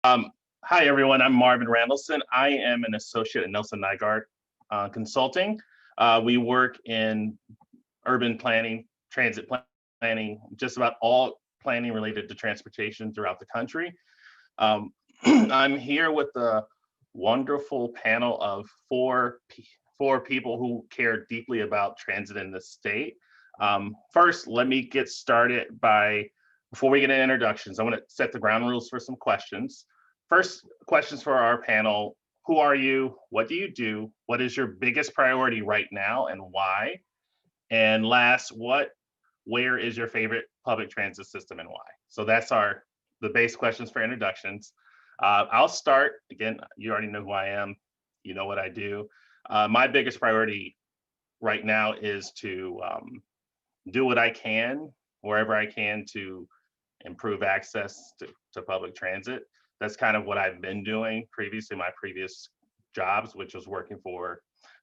Hi, everyone. I'm Marvin Ranaldson. I am an associate at Nelson Nygaard Consulting. We work in urban planning, transit planning, just about all planning related to transportation throughout the country. I'm here with a wonderful panel of four people who care deeply about transit in the state. First, let me get started before we get into introductions, I want to set the ground rules for some questions. First, questions for our panel. Who are you? What do you do? What is your biggest priority right now and why? And last, where is your favorite public transit system and why? So that's the base questions for introductions. I'll start. Again, you already know who I am. You know what I do. My biggest priority right now is to do what I can, wherever I can, to improve access to public transit. That's kind of what I've been doing previously, my previous jobs, which was working for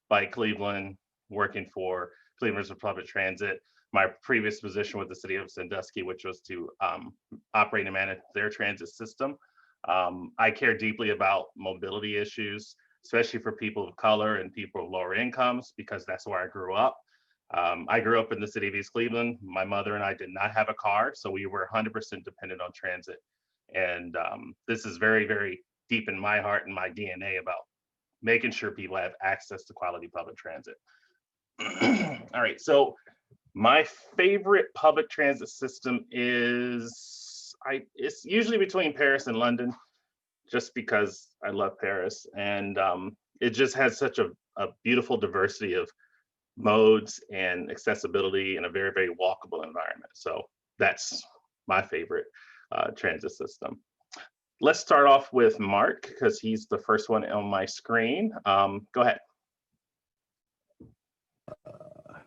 Bike Cleveland, working for Cleveland's Public Transit. My previous position with the city of Sandusky, which was to operate and manage their transit system. I care deeply about mobility issues, especially for people of color and people of lower incomes, because that's where I grew up. I grew up in the city of East Cleveland. My mother and I did not have a car, so we were 100% dependent on transit. And this is very, very deep in my heart and my DNA about making sure people have access to quality public transit. All right, so my favorite public transit system is, it's usually between Paris and London, just because I love Paris. And it just has such a beautiful diversity of modes and accessibility in a very, very walkable environment. So that's my favorite transit system. Let's start off with Marc, because he's the first one on my screen. Go ahead.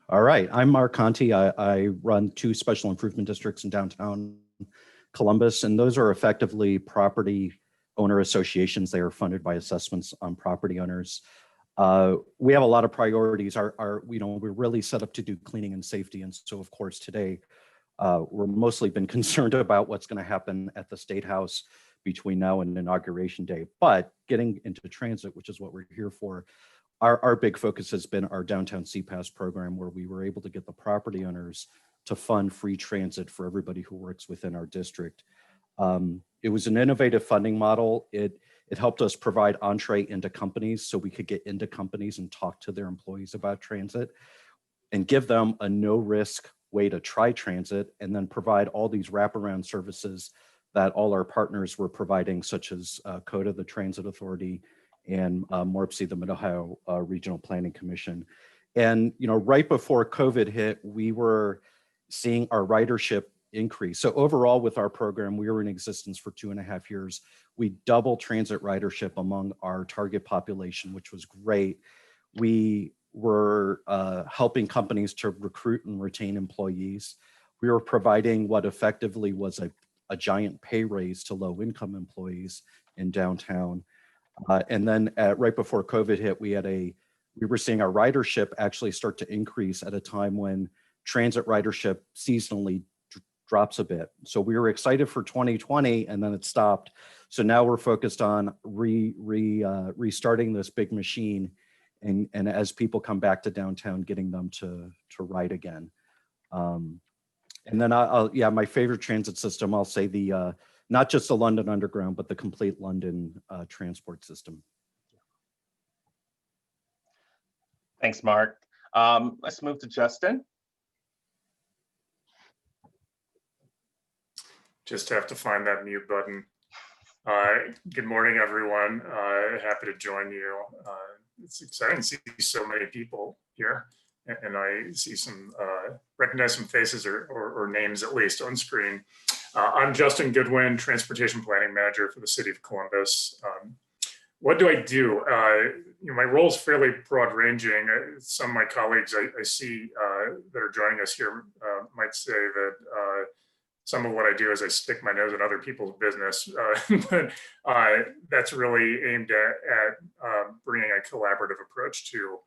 All right, I'm Marc Conte. I run 2 special improvement districts in downtown Columbus, and those are effectively property owner associations. They are funded by assessments on property owners. We have a lot of priorities. We're really set up to do cleaning and safety. And so, of course, today, we're mostly been concerned about what's going to happen at the State House between now and Inauguration Day. But getting into transit, which is what we're here for, our big focus has been our downtown CPAS program, where we were able to get the property owners to fund free transit for everybody who works within our district. It was an innovative funding model. It helped us provide entree into companies, so we could get into companies and talk to their employees about transit and give them a no-risk way to try transit, and then provide all these wraparound services that all our partners were providing, such as COTA, the Transit Authority, and MORPC, the Mid-Ohio Regional Planning Commission. And right before COVID hit, we were seeing our ridership increase. So overall, with our program, we were in existence for 2.5 years. We doubled transit ridership among our target population, which was great. We were helping companies to recruit and retain employees. We were providing what effectively was a giant pay raise to low-income employees in downtown. And then right before COVID hit, we were seeing our ridership actually start to increase at a time when transit ridership seasonally drops a bit. So we were excited for 2020, and then it stopped. So now we're focused on restarting this big machine, and as people come back to downtown, getting them to ride again. And then my favorite transit system, I'll say not just the London Underground, but the complete London transport system. Thanks, Marc. Let's move to Justin. Just have to find that mute button. Good morning, everyone. Happy to join you. It's exciting to see so many people here, and I see recognize some faces or names at least on screen. I'm Justin Goodwin, Transportation Planning Manager for the City of Columbus. What do I do? My role is fairly broad-ranging. Some of my colleagues I see that are joining us here might say that some of what I do is I stick my nose in other people's business, but that's really aimed at bringing a collaborative approach to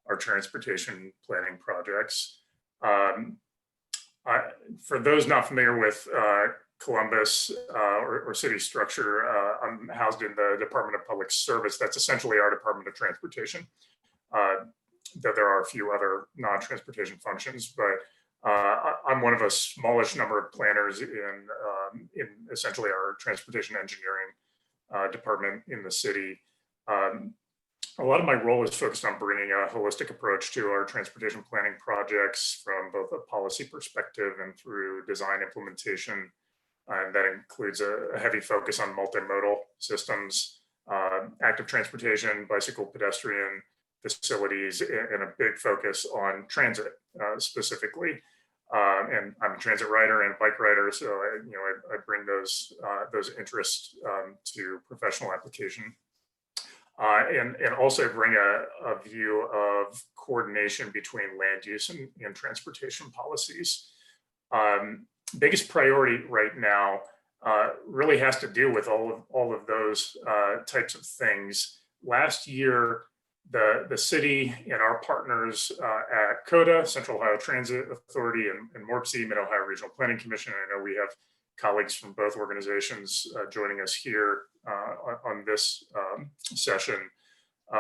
our transportation planning projects. For those not familiar with Columbus or city structure. I'm housed in the Department of Public Service. That's essentially our Department of Transportation. Though there are a few other non-transportation functions, but I'm one of a smallish number of planners in essentially our transportation engineering department in the city. A lot of my role is focused on bringing a holistic approach to our transportation planning projects from both a policy perspective and through design implementation. And that includes a heavy focus on multimodal systems, active transportation, bicycle, pedestrian facilities, and a big focus on transit specifically. And I'm a transit rider and a bike rider, so I bring those interests to professional application. And also bring a view of coordination between land use and transportation policies. Biggest priority right now really has to do with all of those types of things. Last year, the city and our partners at COTA, Central Ohio Transit Authority, and MORPC, Mid-Ohio Regional Planning Commission, I know we have colleagues from both organizations joining us here on this session.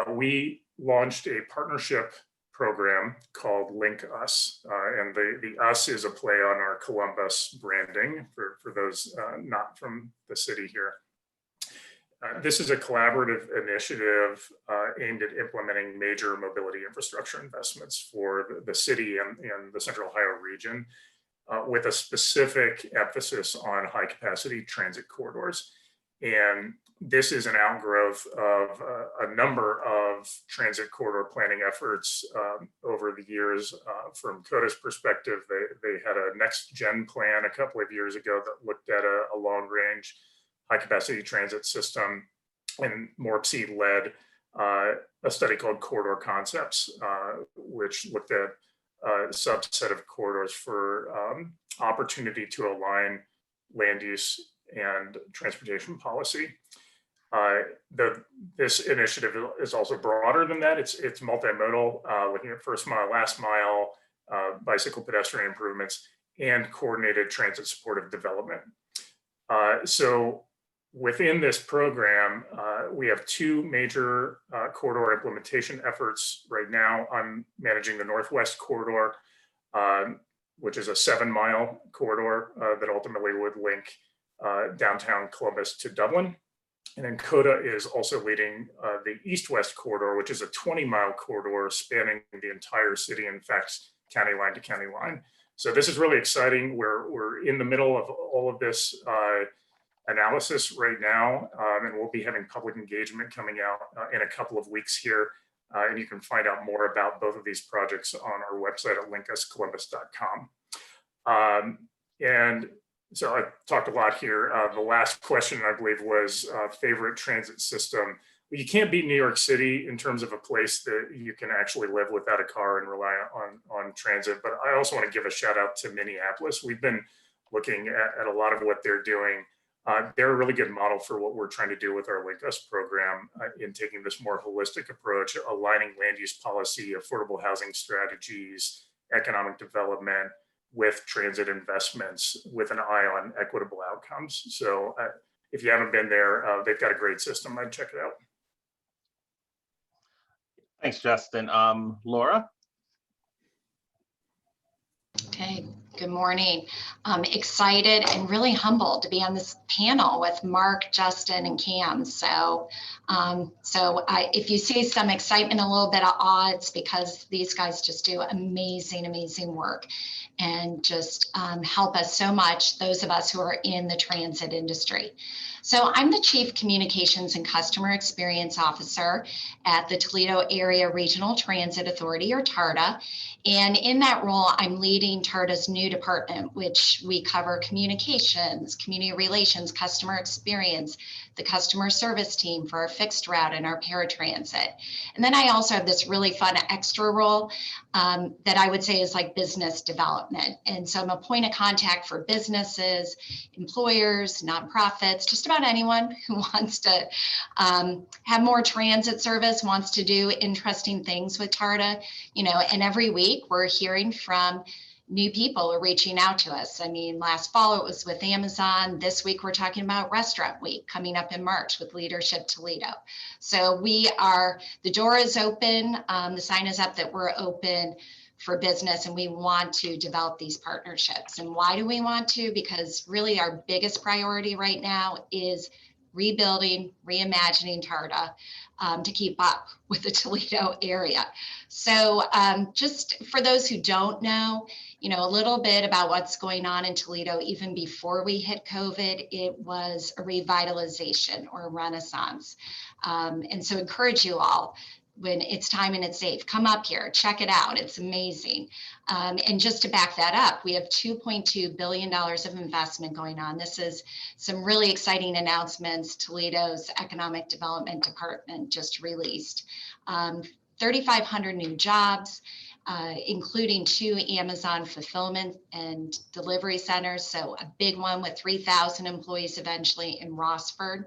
We launched a partnership program called Link Us, and the us is a play on our Columbus branding for those not from the city here. This is a collaborative initiative aimed at implementing major mobility infrastructure investments for the city and the Central Ohio region, with a specific emphasis on high capacity transit corridors. And this is an outgrowth of a number of transit corridor planning efforts over the years. From COTA's perspective, they had a next gen plan a couple of years ago that looked at a long range high capacity transit system, and MORPC led a study called Corridor Concepts, which looked at a subset of corridors for opportunity to align land use and transportation policy. This initiative is also broader than that. It's multimodal, looking at first mile, last mile, bicycle pedestrian improvements, and coordinated transit supportive development. So within this program, we have two major corridor implementation efforts right now. I'm managing the Northwest Corridor, which is a 7-mile corridor that ultimately would link downtown Columbus to Dublin. And then COTA is also leading the East-West Corridor, which is a 20-mile corridor spanning the entire city, in fact, county line to county line. So this is really exciting. We're in the middle of all of this analysis right now, and we'll be having public engagement coming out in a couple of weeks here. And you can find out more about both of these projects on our website at linkuscolumbus.com. And so I talked a lot here. The last question, I believe, was favorite transit system. Well, you can't beat New York City in terms of a place that you can actually live without a car and rely on transit. But I also want to give a shout out to Minneapolis. We've been looking at a lot of what they're doing. They're a really good model for what we're trying to do with our Link Us program in taking this more holistic approach, aligning land use policy, affordable housing strategies, economic development with transit investments with an eye on equitable outcomes. So if you haven't been there, they've got a great system. I'd check it out. Thanks, Justin. Laura? Okay, good morning. I'm excited and really humbled to be on this panel with Marc, Justin, and Cam. So, if you see some excitement, a little bit of awe, it's because these guys just do amazing, amazing work and just help us so much, those of us who are in the transit industry. So I'm the Chief Communications and Customer Experience Officer at the Toledo Area Regional Transit Authority, or TARTA. And in that role, I'm leading TARTA's new department, which we cover communications, community relations, customer experience, the customer service team for our fixed route and our paratransit. And then I also have this really fun extra role that I would say is like business development. And so I'm a point of contact for businesses, employers, nonprofits, just about anyone who wants to have more transit service, wants to do interesting things with TARTA, and every week we're hearing from new people are reaching out to us. I mean, last fall it was with Amazon. This week we're talking about Restaurant Week coming up in March with Leadership Toledo. So the door is open. The sign is up that we're open for business, and we want to develop these partnerships. And why do we want to? Because really our biggest priority right now is rebuilding, reimagining TARTA to keep up with the Toledo area. So just for those who don't know, a little bit about what's going on in Toledo. Even before we hit COVID, it was a revitalization or a renaissance. And so encourage you all, when it's time and it's safe, come up here, check it out. It's amazing. And just to back that up, we have $2.2 billion of investment going on. This is some really exciting announcements Toledo's Economic Development Department just released. 3,500 new jobs, including 2 Amazon fulfillment and delivery centers. So a big one with 3,000 employees eventually in Rossford.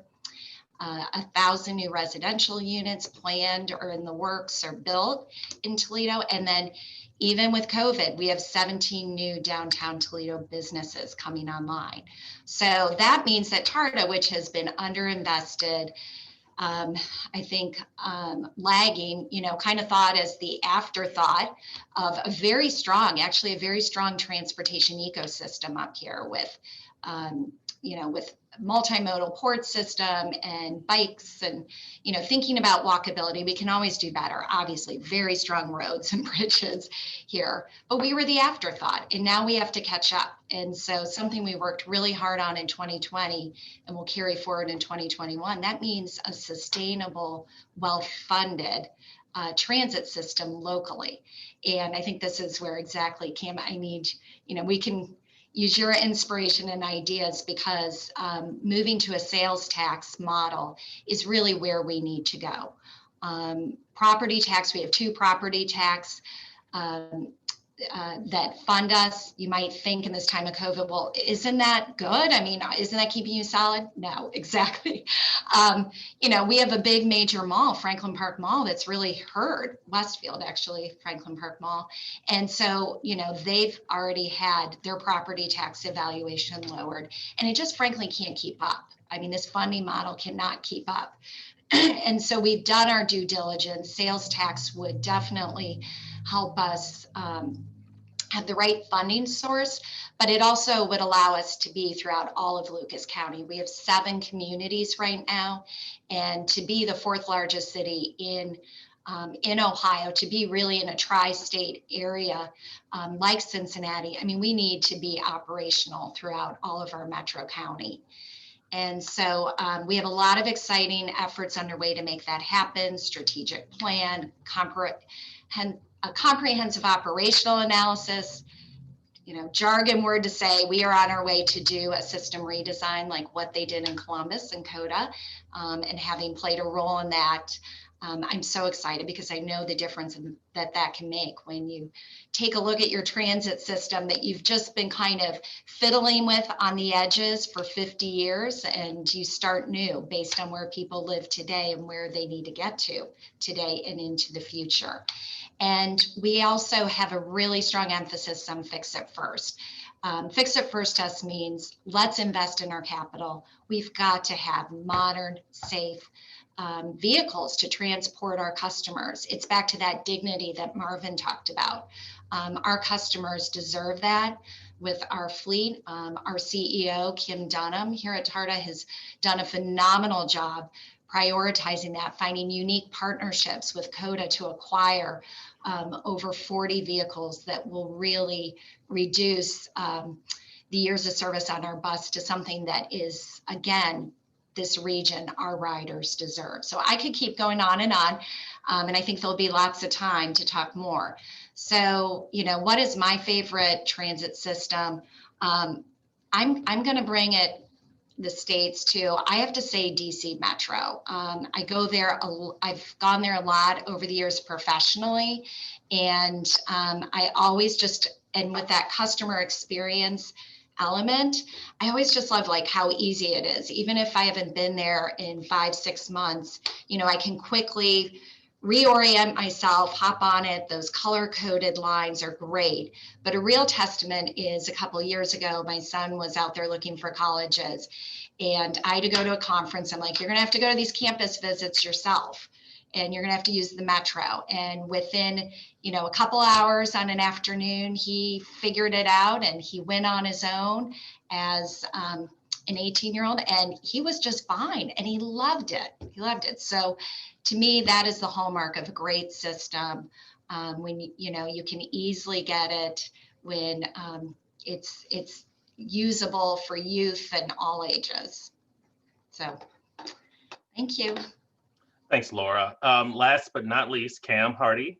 1,000 new residential units planned or in the works or built in Toledo. And then even with COVID, we have 17 new downtown Toledo businesses coming online. So that means that TARTA, which has been underinvested, I think lagging, kind of thought as the afterthought of a very strong transportation ecosystem up here with, with multimodal port system and bikes and, thinking about walkability. We can always do better, obviously, very strong roads and bridges here, but we were the afterthought and now we have to catch up. And so something we worked really hard on in 2020 and will carry forward in 2021, that means a sustainable, well-funded transit system locally. And I think this is where exactly, Cam, I need, we can use your inspiration and ideas, because moving to a sales tax model is really where we need to go. Property tax, we have 2 property tax that fund us. You might think in this time of COVID, well, isn't that good? I mean, isn't that keeping you solid? No, exactly. We have a big major mall, Franklin Park Mall, that's really hurt, Westfield, actually, Franklin Park Mall. And so, they've already had their property tax evaluation lowered, and it just frankly can't keep up. I mean, this funding model cannot keep up. And so we've done our due diligence. Sales tax would definitely help us have the right funding source, but it also would allow us to be throughout all of Lucas County. We have 7 communities right now, and to be the 4th largest city in Ohio, to be really in a tri-state area like Cincinnati, I mean, we need to be operational throughout all of our metro county. And so we have a lot of exciting efforts underway to make that happen. Strategic plan, a comprehensive operational analysis, jargon word to say we are on our way to do a system redesign like what they did in Columbus and CODA, and having played a role in that. I'm so excited because I know the difference that can make when you take a look at your transit system that you've just been kind of fiddling with on the edges for 50 years, and you start new based on where people live today and where they need to get to today and into the future. And we also have a really strong emphasis on fix it first. Fix it first to us means let's invest in our capital. We've got to have modern, safe vehicles to transport our customers. It's back to that dignity that Marvin talked about. Our customers deserve that with our fleet. Our CEO, Kim Dunham, here at TARTA has done a phenomenal job prioritizing that, finding unique partnerships with CODA to acquire over 40 vehicles that will really reduce the years of service on our bus to something that is, again, this region our riders deserve. So I could keep going on, and I think there'll be lots of time to talk more. So, what is my favorite transit system? I'm going to bring it the States too. I have to say DC Metro. I go there. I've gone there a lot over the years professionally, and I always and with that customer experience element, I always just love like how easy it is. Even if I haven't been there in 5-6 months, I can quickly reorient myself, hop on it. Those color-coded lines are great. But a real testament is a couple of years ago, my son was out there looking for colleges, and I had to go to a conference. I'm like, you're going to have to go to these campus visits yourself, and you're going to have to use the metro. And within, a couple hours on an afternoon, he figured it out, and he went on his own as an 18-year-old, and he was just fine, and he loved it. He loved it. So to me, that is the hallmark of a great system. When you can easily get it, when it's usable for youth and all ages. So thank you. Thanks, Laura. Last but not least, Cam Hardy.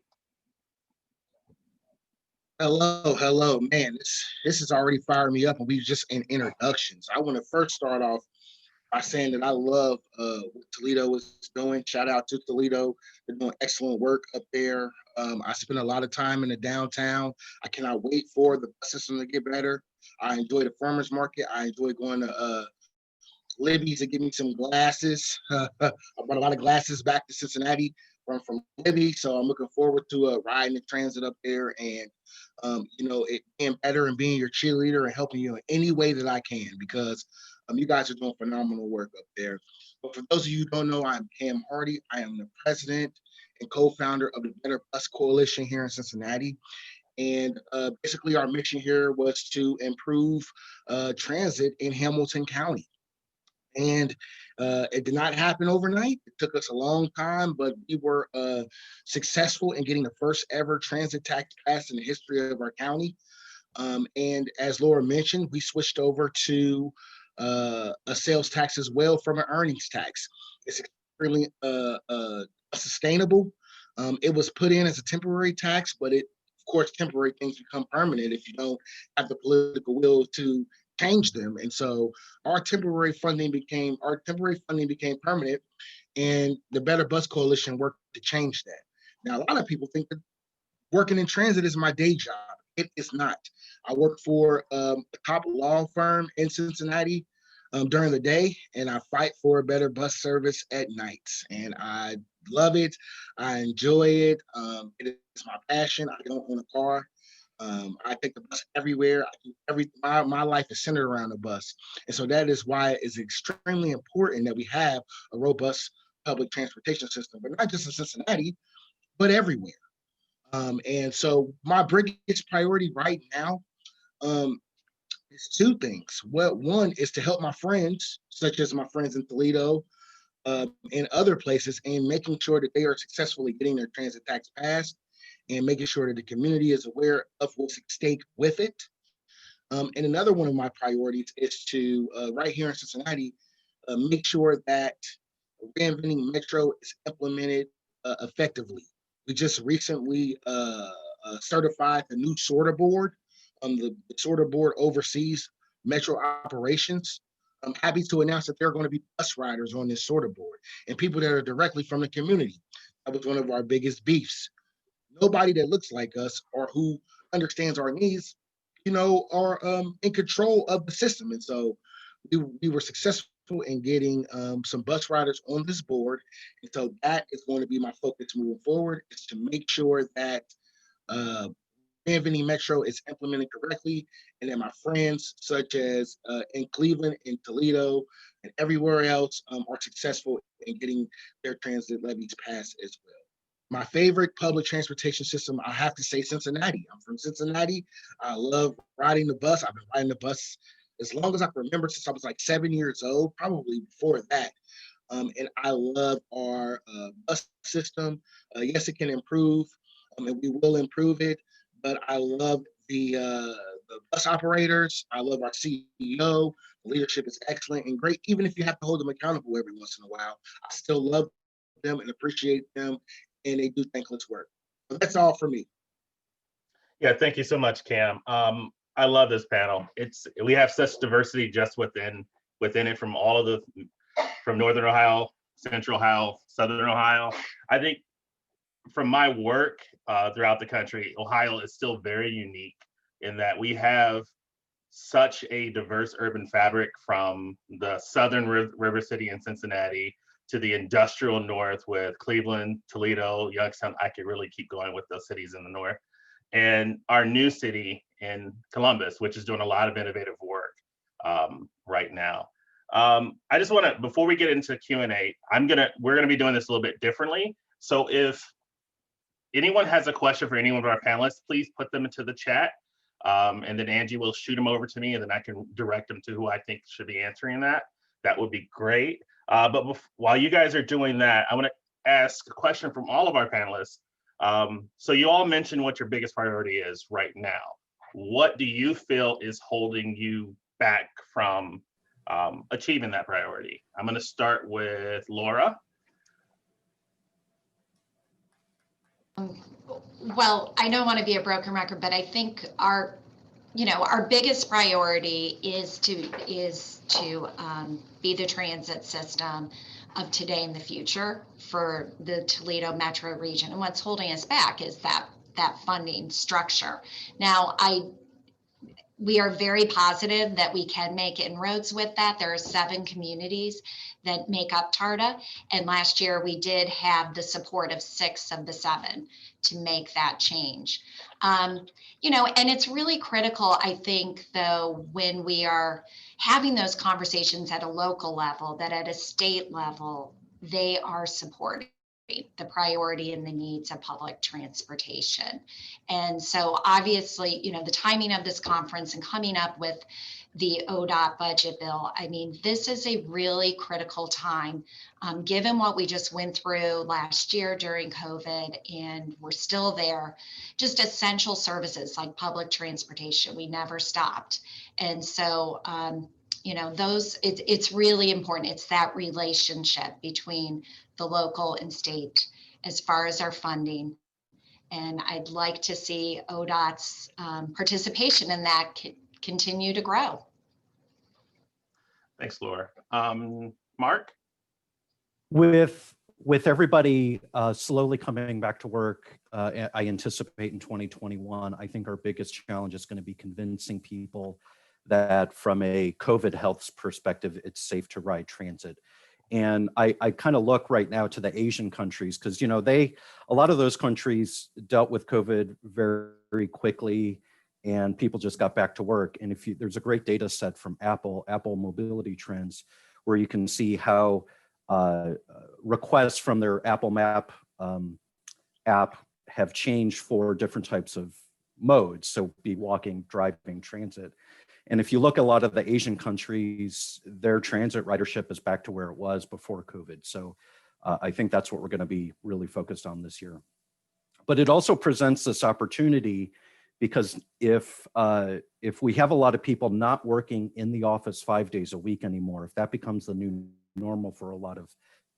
Hello, man. This is already firing me up, and we just in introductions. I want to first start off by saying that I love what Toledo is doing. Shout out to Toledo. They're doing excellent work up there. I spend a lot of time in the downtown. I cannot wait for the bus system to get better. I enjoy the farmers market. I enjoy going to Libby's to give me some glasses. I brought a lot of glasses back to Cincinnati from Libby, so I'm looking forward to riding the transit up there and it being better and being your cheerleader and helping you in any way that I can, because you guys are doing phenomenal work up there. But for those of you who don't know, I'm Cam Hardy. I am the president and co-founder of the Better Bus Coalition here in Cincinnati. And basically our mission here was to improve transit in Hamilton County. And it did not happen overnight. It took us a long time, but we were successful in getting the first ever transit tax passed in the history of our county. And as Laura mentioned, we switched over to a sales tax as well from an earnings tax. It's extremely sustainable. It was put in as a temporary tax, but of course, temporary things become permanent if you don't have the political will to change them. And so our temporary funding became permanent, and the Better Bus Coalition worked to change that. Now, a lot of people think that working in transit is my day job. It is not. I work for a top law firm in Cincinnati during the day, and I fight for a better bus service at nights. And I love it. I enjoy it. It is my passion. I don't own a car. I take the bus everywhere. My life is centered around the bus. And so that is why it's extremely important that we have a robust public transportation system, but not just in Cincinnati, but everywhere. And so my biggest priority right now is two things. Well, one is to help my friends, such as my friends in Toledo and other places, and making sure that they are successfully getting their transit tax passed, and making sure that the community is aware of what's at stake with it. And another one of my priorities is to, right here in Cincinnati, make sure that Reinventing Metro is implemented effectively. We just recently certified the new sorter board. The sorter board oversees Metro operations. I'm happy to announce that there are going to be bus riders on this sorter board and people that are directly from the community. That was one of our biggest beefs. Nobody that looks like us or who understands our needs, are in control of the system. And so we were successful in getting some bus riders on this board. And so that is going to be my focus moving forward, is to make sure that Reinventing Metro is implemented correctly, and that my friends, such as in Cleveland, in Toledo, and everywhere else, are successful in getting their transit levies passed as well. My favorite public transportation system, I have to say Cincinnati. I'm from Cincinnati. I love riding the bus. I've been riding the bus as long as I can remember, since I was like 7 years old, probably before that. And I love our bus system. Yes, it can improve, and we will improve it. But I love the bus operators. I love our CEO. The leadership is excellent and great. Even if you have to hold them accountable every once in a while, I still love them and appreciate them, and they do thankless work. So that's all for me. Yeah, thank you so much, Cam. I love this panel. We have such diversity just within it, from from Northern Ohio, Central Ohio, Southern Ohio. I think from my work throughout the country, Ohio is still very unique in that we have such a diverse urban fabric, from the southern river city in Cincinnati to the industrial north with Cleveland, Toledo, Youngstown. I could really keep going with those cities in the north. And our new city in Columbus, which is doing a lot of innovative work right now. I just want to, before we get into Q&A, we're gonna be doing this a little bit differently. So if anyone has a question for any one of our panelists, please put them into the chat. And then Angie will shoot them over to me, and then I can direct them to who I think should be answering that. That would be great. But while you guys are doing that, I want to ask a question from all of our panelists. So you all mentioned what your biggest priority is right now. What do you feel is holding you back from achieving that priority? I'm going to start with Laura. Well, I don't want to be a broken record, but I think our biggest priority is to be the transit system of today and the future for the Toledo metro region. And what's holding us back is that funding structure. Now, we are very positive that we can make inroads with that. There are 7 communities that make up TARTA. And last year we did have the support of 6 of the 7 to make that change. And it's really critical, I think, though, when we are having those conversations at a local level, that at a state level, they are supporting the priority and the needs of public transportation. And so obviously, the timing of this conference and coming up with the ODOT budget bill, I mean, this is a really critical time, given what we just went through last year during COVID, and we're still there. Just essential services like public transportation, we never stopped. And so, it's really important. It's that relationship between the local and state as far as our funding. And I'd like to see ODOT's participation in that continue to grow. Thanks, Laura. Marc? With everybody slowly coming back to work, I anticipate in 2021, I think our biggest challenge is going to be convincing people that from a COVID health perspective, it's safe to ride transit. And I kind of look right now to the Asian countries, because a lot of those countries dealt with COVID very, very quickly, and people just got back to work. And there's a great data set from Apple Mobility Trends, where you can see how requests from their Apple Map app have changed for different types of modes. So be walking, driving, transit. And if you look at a lot of the Asian countries, their transit ridership is back to where it was before COVID. So I think that's what we're going to be really focused on this year. But it also presents this opportunity, because if we have a lot of people not working in the office 5 days a week anymore, if that becomes the new normal for a lot of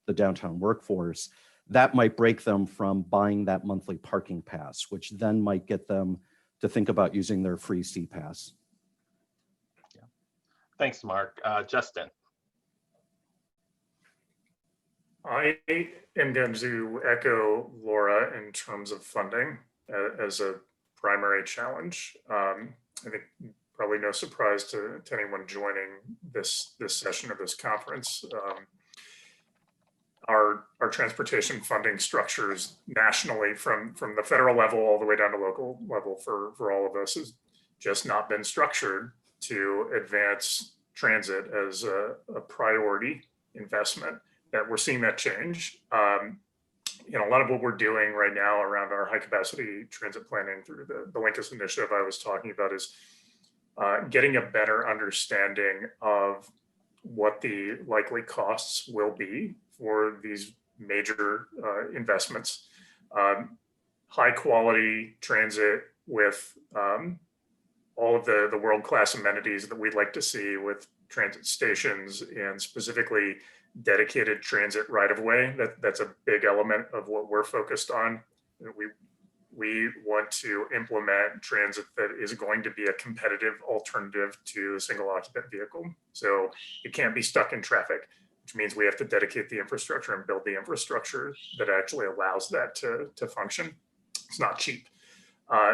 the downtown workforce, that might break them from buying that monthly parking pass, which then might get them to think about using their free C pass. Thanks, Marc. Justin. I am going to echo Laura in terms of funding as a primary challenge. I think probably no surprise to anyone joining this session of this conference. Our transportation funding structures nationally, from the federal level all the way down to local level for all of us, has just not been structured to advance transit as a priority investment. That we're seeing that change. A lot of what we're doing right now around our high capacity transit planning through the Linkus initiative I was talking about is getting a better understanding of what the likely costs will be for these major investments. High quality transit with all of the world-class amenities that we'd like to see with transit stations, and specifically dedicated transit right-of-way. That's a big element of what we're focused on. We want to implement transit that is going to be a competitive alternative to a single occupant vehicle. So it can't be stuck in traffic, which means we have to dedicate the infrastructure and build the infrastructure that actually allows that to function. It's not cheap.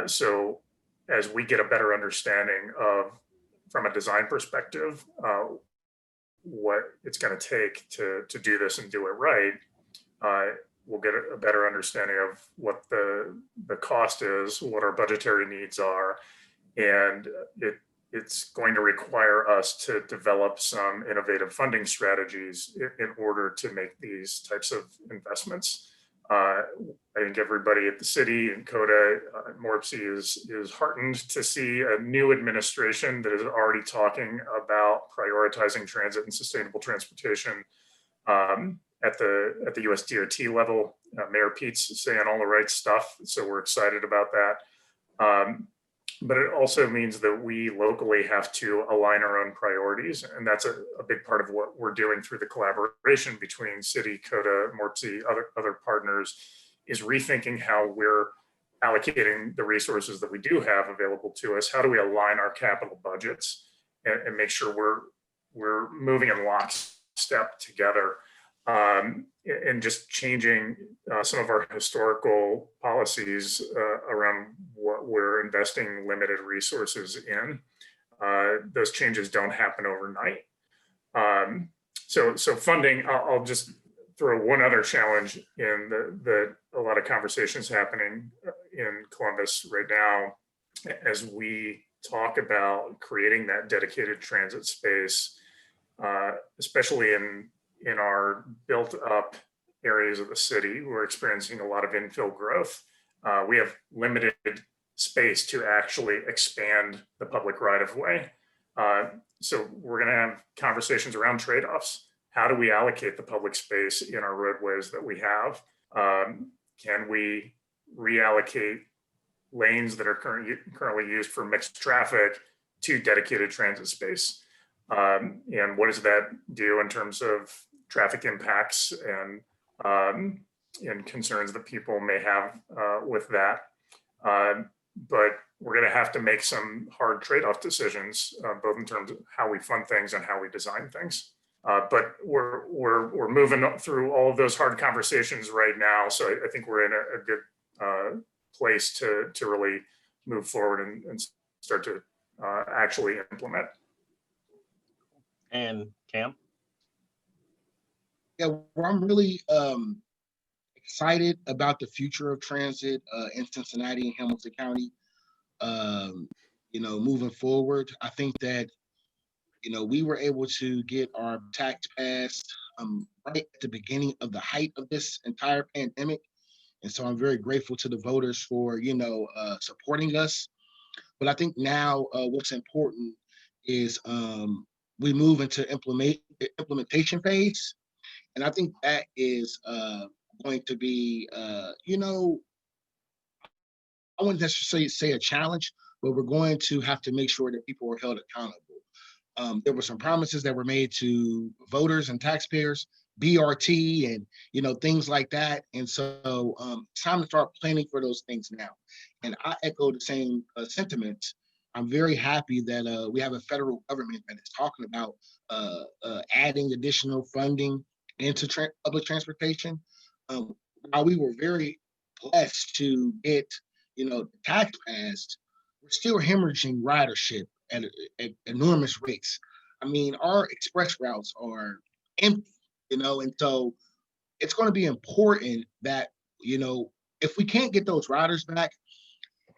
So as we get a better understanding of, from a design perspective, what it's going to take to do this and do it right, we'll get a better understanding of what the cost is, what our budgetary needs are, and it's going to require us to develop some innovative funding strategies in order to make these types of investments. I think everybody at the city and CODA, MORPC is heartened to see a new administration that is already talking about prioritizing transit and sustainable transportation at the US DOT level. Mayor Pete's saying all the right stuff, so we're excited about that. But it also means that we locally have to align our own priorities. And that's a big part of what we're doing through the collaboration between city, CODA, MORPC, other partners, is rethinking how we're allocating the resources that we do have available to us. How do we align our capital budgets and make sure we're moving in lockstep together, and just changing some of our historical policies around what we're investing limited resources in. Those changes don't happen overnight. So funding, I'll just throw one other challenge in that a lot of conversations happening in Columbus right now as we talk about creating that dedicated transit space, especially in our built up areas of the city. We're experiencing a lot of infill growth. We have limited space to actually expand the public right of way. So we're gonna have conversations around trade-offs. How do we allocate the public space in our roadways that we have? Can we reallocate lanes that are currently used for mixed traffic to dedicated transit space? And what does that do in terms of traffic impacts and concerns that people may have with that? But we're going to have to make some hard trade-off decisions, both in terms of how we fund things and how we design things. But we're moving through all of those hard conversations right now, so I think we're in a good place to really move forward and start to actually implement. And Cam? Yeah, well, I'm really excited about the future of transit in Cincinnati and Hamilton County. Moving forward, I think that we were able to get our tax passed right at the beginning of the height of this entire pandemic, and so I'm very grateful to the voters for supporting us. But I think now what's important is we move into implementation phase. And I think that is going to be, I wouldn't necessarily say a challenge, but we're going to have to make sure that people are held accountable. There were some promises that were made to voters and taxpayers, BRT and, things like that. And so it's time to start planning for those things now. And I echo the same sentiments. I'm very happy that we have a federal government that is talking about adding additional funding into public transportation. While we were very blessed to get, the tax passed, we're still hemorrhaging ridership at enormous rates. I mean, our express routes are empty, and so it's going to be important that, if we can't get those riders back,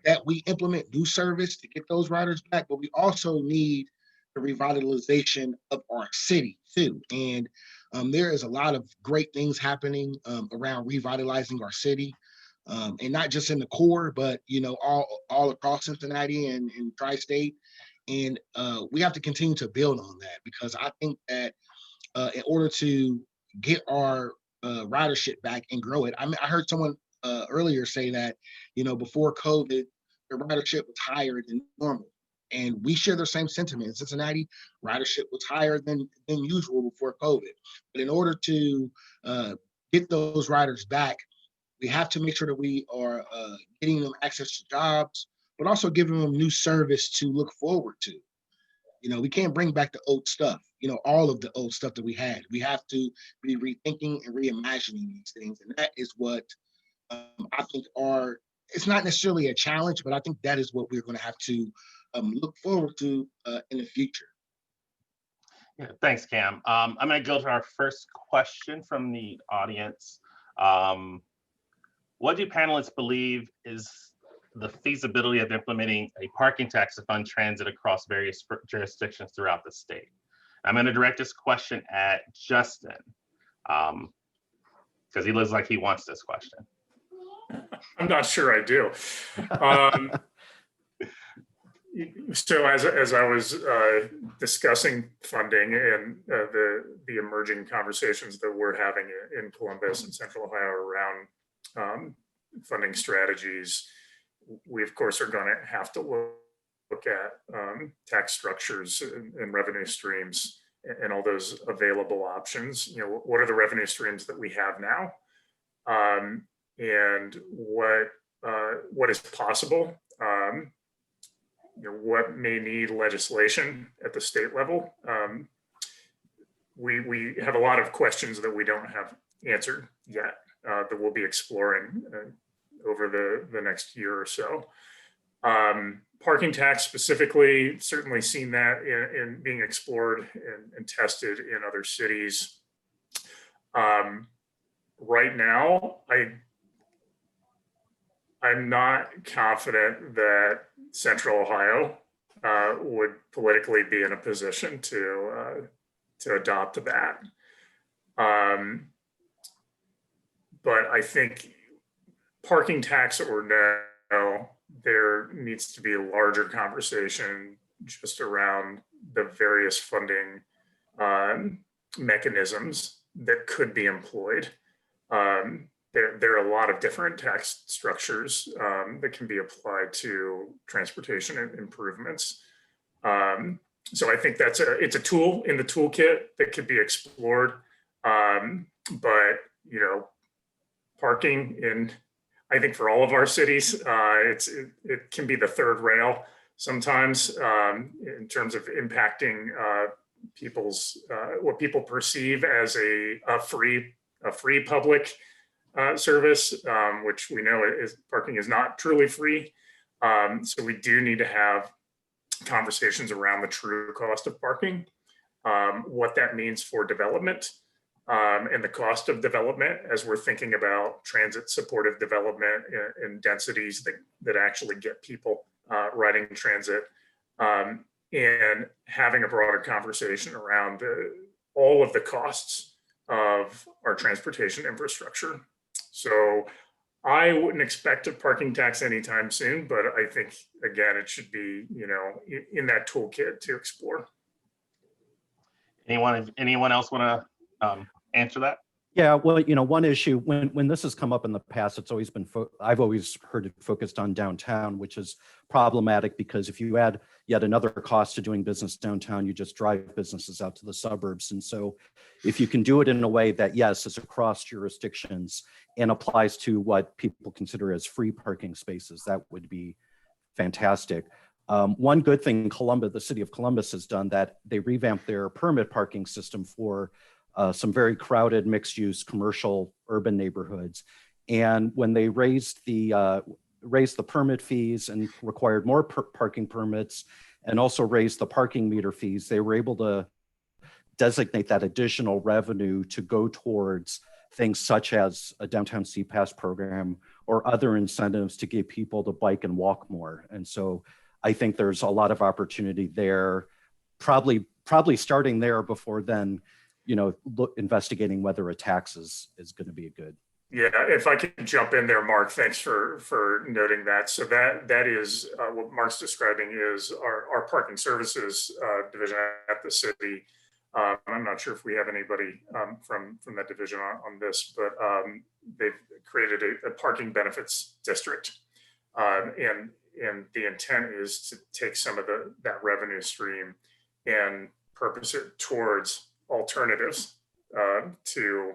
that we implement new service to get those riders back, but we also need the revitalization of our city too. And there is a lot of great things happening around revitalizing our city, and not just in the core, but all across Cincinnati and tri-state. And we have to continue to build on that, because I think that in order to get our ridership back and grow it, I heard someone earlier say that before COVID, the ridership was higher than normal. And we share the same sentiment. In Cincinnati, ridership was higher than usual before COVID. But in order to get those riders back, we have to make sure that we are getting them access to jobs, but also giving them new service to look forward to. We can't bring back the old stuff, all of the old stuff that we had. We have to be rethinking and reimagining these things. And that is what I think it's not necessarily a challenge, but I think that is what we're going to have to look forward to in the future. Yeah, thanks, Cam. I'm going to go to our first question from the audience. What do panelists believe is the feasibility of implementing a parking tax to fund transit across various jurisdictions throughout the state? I'm going to direct this question at Justin, because he looks like he wants this question. I'm not sure I do. So as I was discussing funding and the emerging conversations that we're having in Columbus and Central Ohio around funding strategies, we of course are going to have to look at tax structures and revenue streams and all those available options. You know, what are the revenue streams that we have now, and what is possible. You know, what may need legislation at the state level. We have a lot of questions that we don't have answered yet that we'll be exploring over the next year or so. Parking tax specifically, certainly seen that in being explored and tested in other cities. Right now, I'm not confident that Central Ohio would politically be in a position to adopt that. But I think parking tax or no, there needs to be a larger conversation just around the various funding mechanisms that could be employed. There are a lot of different tax structures that can be applied to transportation improvements. So I think it's a tool in the toolkit that could be explored. But you know, parking I think for all of our cities, it can be the third rail sometimes in terms of impacting people's what people perceive as a free public service, which we know parking is not truly free. So we do need to have conversations around the true cost of parking, what that means for development, and the cost of development as we're thinking about transit supportive development and densities that actually get people riding transit, and having a broader conversation around all of the costs of our transportation infrastructure. So I wouldn't expect a parking tax anytime soon, but I think, again, it should be, you know, in that toolkit to explore. Anyone else want to answer that? Yeah, well, you know, one issue when this has come up in the past, it's always been I've always heard it focused on downtown, which is problematic because if you add yet another cost to doing business downtown, you just drive businesses out to the suburbs. And so if you can do it in a way that, yes, is across jurisdictions and applies to what people consider as free parking spaces, that would be fantastic. One good thing the city of Columbus has done, that they revamped their permit parking system for some very crowded mixed-use commercial urban neighborhoods. And when they raised the permit fees and required more parking permits and also raised the parking meter fees, they were able to designate that additional revenue to go towards things such as a downtown CPAS program or other incentives to get people to bike and walk more. And so I think there's a lot of opportunity there, probably starting there before then, you know, investigating whether a tax is going to be a good. Yeah, if I could jump in there, Marc, thanks for noting that. So that is what Marc's describing is our parking services division at the city. I'm not sure if we have anybody from that division on this, but they've created a parking benefits district, and the intent is to take some of that revenue stream and purpose it towards alternatives to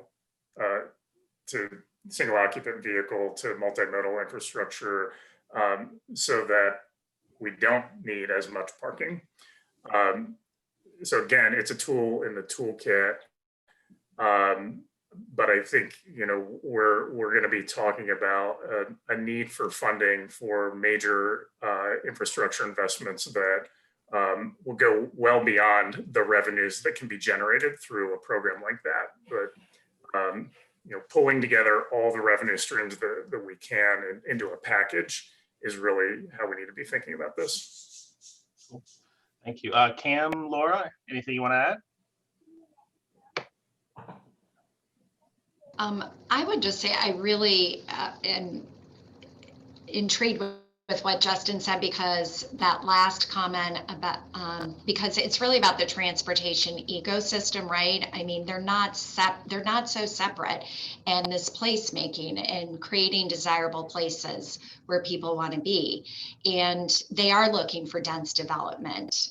single occupant vehicle, to multimodal infrastructure, so that we don't need as much parking. So again, it's a tool in the toolkit, but I think, you know, we're going to be talking about a need for funding for major infrastructure investments that will go well beyond the revenues that can be generated through a program like that. But pulling together all the revenue streams that we can into a package is really how we need to be thinking about this. Cool. Thank you. Cam, Laura, anything you want to add? I would just say I really am intrigued with what Justin said, because that last comment about, because it's really about the transportation ecosystem, right? I mean, they're not so separate, and this placemaking and creating desirable places where people want to be, and they are looking for dense development.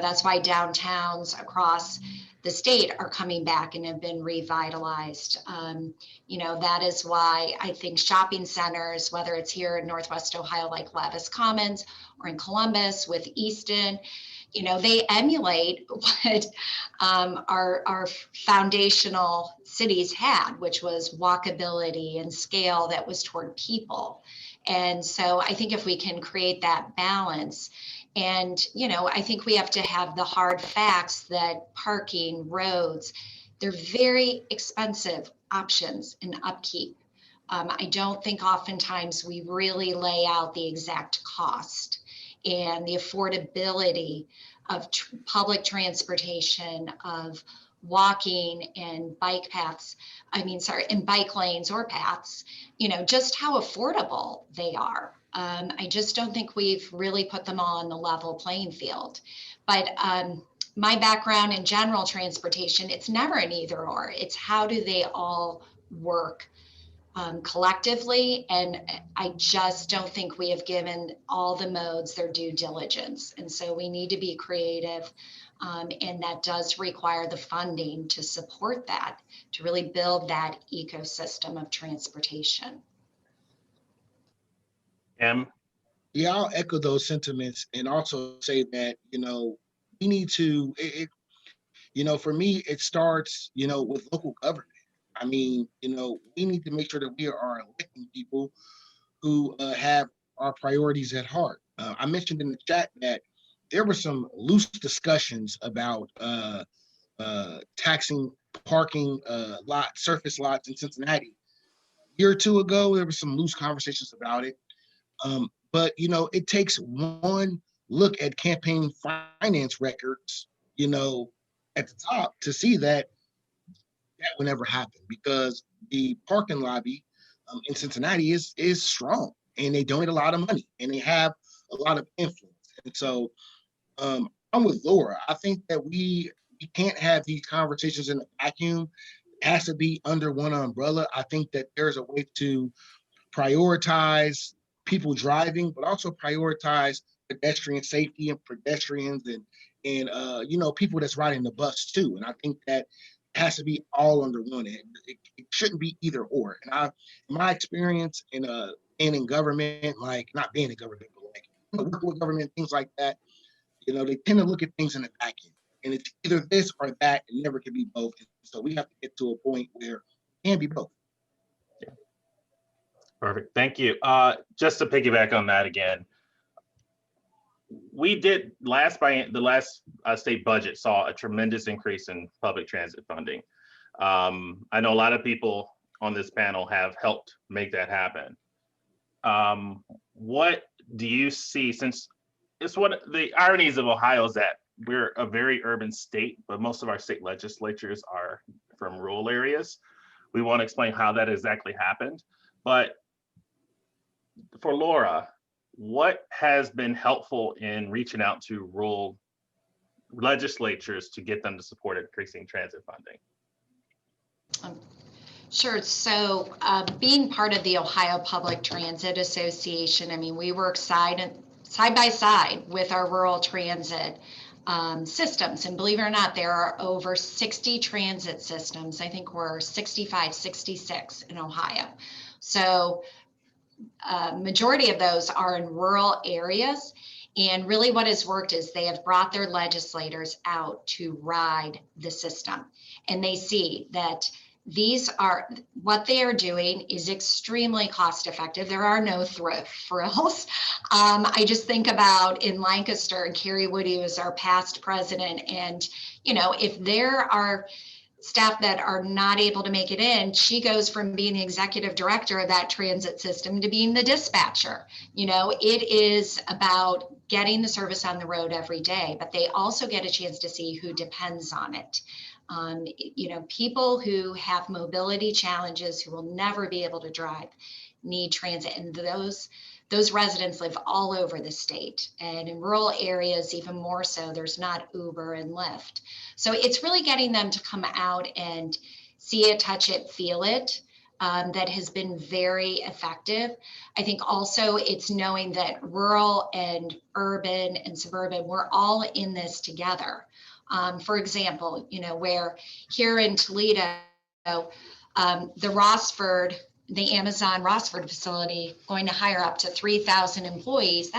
That's why downtowns across the state are coming back and have been revitalized. That is why I think shopping centers, whether it's here in Northwest Ohio, like Levis Commons, or in Columbus with Easton, they emulate what our foundational cities had, which was walkability and scale that was toward people. And so I think if we can create that balance, and, I think we have to have the hard facts that parking, roads, they're very expensive options in upkeep. I don't think oftentimes we really lay out the exact cost and the affordability of public transportation, of walking and bike paths, and bike lanes or paths, just how affordable they are. I just don't think we've really put them all on the level playing field. But my background in general transportation, it's never an either or. It's how do they all work collectively, and I just don't think we have given all the modes their due diligence, and so we need to be creative, and that does require the funding to support that, to really build that ecosystem of transportation. Yeah, I'll echo those sentiments and also say that we need to for me it starts with local government. I mean, we need to make sure that we are electing people who have our priorities at heart. I mentioned in the chat that there were some loose discussions about taxing parking surface lots in Cincinnati. A year or two ago, there were some loose conversations about it. But it takes one look at campaign finance records, at the top to see that would never happen, because the parking lobby in Cincinnati is strong, and they donate a lot of money, and they have a lot of influence. And so I'm with Laura. I think that we can't have these conversations in a vacuum. It has to be under one umbrella. I think that there's a way to prioritize people driving, but also prioritize pedestrian safety and pedestrians and people that's riding the bus too. And I think that has to be all under one end. It shouldn't be either or. And my experience in government, like not being in government, but like working with government, things like that, they tend to look at things in a vacuum, and it's either this or that. It never can be both. So we have to get to a point where it can be both. Yeah. Perfect. Thank you. Just to piggyback on that again, we did the last state budget saw a tremendous increase in public transit funding. I know a lot of people on this panel have helped make that happen. What do you see, since it's one of the ironies of Ohio is that we're a very urban state, but most of our state legislatures are from rural areas. We want to explain how that exactly happened. But for Laura, what has been helpful in reaching out to rural legislatures to get them to support increasing transit funding? Sure. So being part of the Ohio Public Transit Association, I mean, we work side by side with our rural transit systems. And believe it or not, there are over 60 transit systems. I think we're 65, 66 in Ohio. So majority of those are in rural areas. And really what has worked is they have brought their legislators out to ride the system. And they see that what they are doing is extremely cost effective. There are no frills. I just think about in Lancaster, and Carrie Woody was our past president. And, if there are staff that are not able to make it in, she goes from being the executive director of that transit system to being the dispatcher. It is about getting the service on the road every day, but they also get a chance to see who depends on it. People who have mobility challenges, who will never be able to drive, need transit. And those residents live all over the state. And in rural areas, even more so, there's not Uber and Lyft. So it's really getting them to come out and see it, touch it, feel it. That has been very effective. I think also it's knowing that rural and urban and suburban, we're all in this together. For example, where here in Toledo, the Amazon Rossford facility going to hire up to 3,000 employees.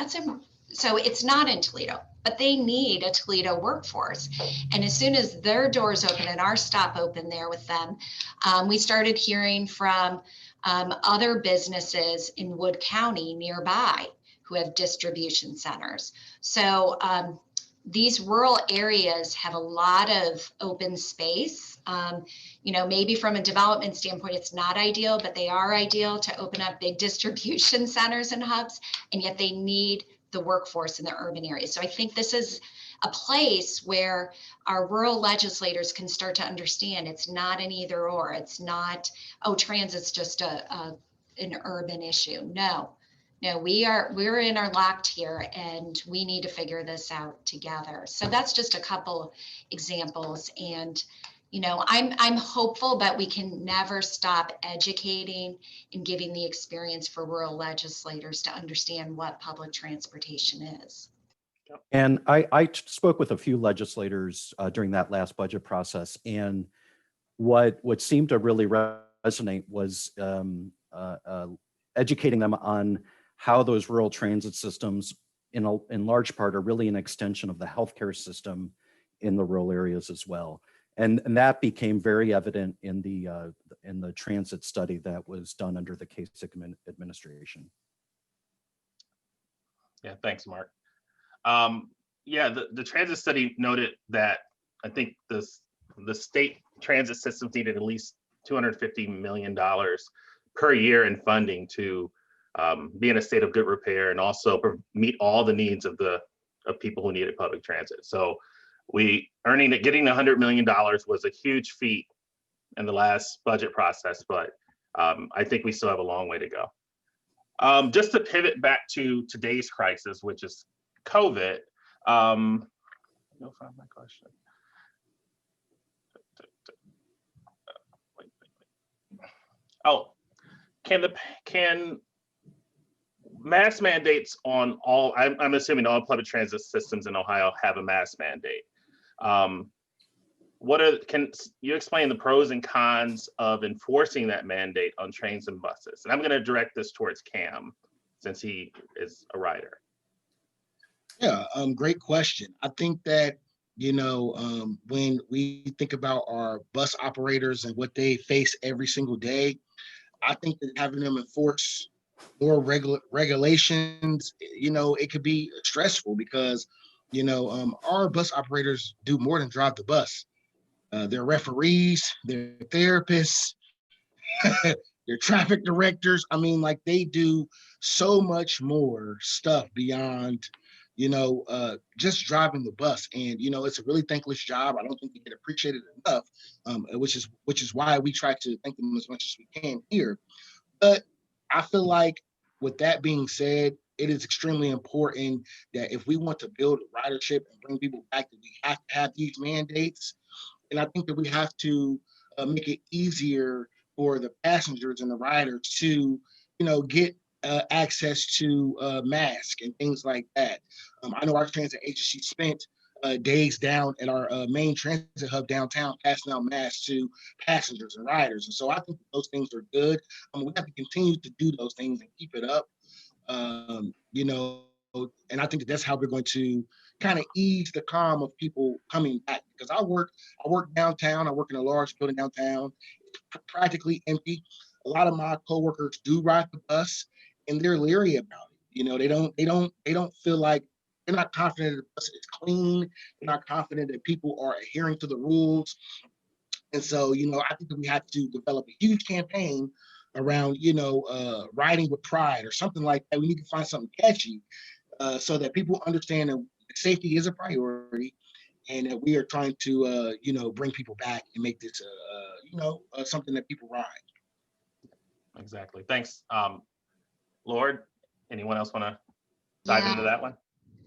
So it's not in Toledo, but they need a Toledo workforce. And as soon as their doors open and our stop open there with them, we started hearing from other businesses in Wood County nearby who have distribution centers. So these rural areas have a lot of open space. Maybe from a development standpoint, it's not ideal, but they are ideal to open up big distribution centers and hubs, and yet they need the workforce in the urban areas. So I think this is a place where our rural legislators can start to understand it's not an either or. It's not, transit's just an urban issue. No, we're interlocked here, and we need to figure this out together. So that's just a couple examples. And I'm hopeful, but we can never stop educating and giving the experience for rural legislators to understand what public transportation is. And I spoke with a few legislators during that last budget process, and what seemed to really resonate was educating them on how those rural transit systems, in large part, are really an extension of the healthcare system in the rural areas as well. And that became very evident in the transit study that was done under the Kasich administration. Yeah, thanks, Marc. The transit study noted that I think the state transit systems needed at least $250 million per year in funding to be in a state of good repair and also meet all the needs of people who needed public transit. So getting $100 million was a huge feat in the last budget process, but I think we still have a long way to go. Just to pivot back to today's crisis, which is COVID. You'll find my question. Oh, can mask mandates on all? I'm assuming all public transit systems in Ohio have a mask mandate. Can you explain the pros and cons of enforcing that mandate on trains and buses? And I'm going to direct this towards Cam, since he is a rider. Yeah, great question. I think that, when we think about our bus operators and what they face every single day, I think that having them enforce more regulations, it could be stressful because, our bus operators do more than drive the bus. They're referees, they're therapists, they're traffic directors. I mean, like, they do so much more stuff beyond, just driving the bus. And, it's a really thankless job. I don't think they get appreciated enough, which is why we try to thank them as much as we can here. But I feel like, with that being said, it is extremely important that if we want to build ridership and bring people back, that we have to have these mandates. And I think that we have to make it easier for the passengers and the riders to, get access to masks and things like that. I know our transit agency spent days down at our main transit hub downtown passing out masks to passengers and riders. And so I think those things are good. We have to continue to do those things and keep it up. And I think that's how we're going to kind of ease the calm of people coming back. Because I work downtown. I work in a large building downtown. practically empty. A lot of my coworkers do ride the bus, and they're leery about it. You know, they don't feel like, they're not confident the bus is clean. They're not confident that people are adhering to the rules. And so, you know, I think that we have to develop a huge campaign around, you know, riding with pride or something like that. We need to find something catchy so that people understand that safety is a priority, and that we are trying to, you know, bring people back and make this, you know, something that people ride. Exactly. Thanks. Lord, anyone else want to dive into that one?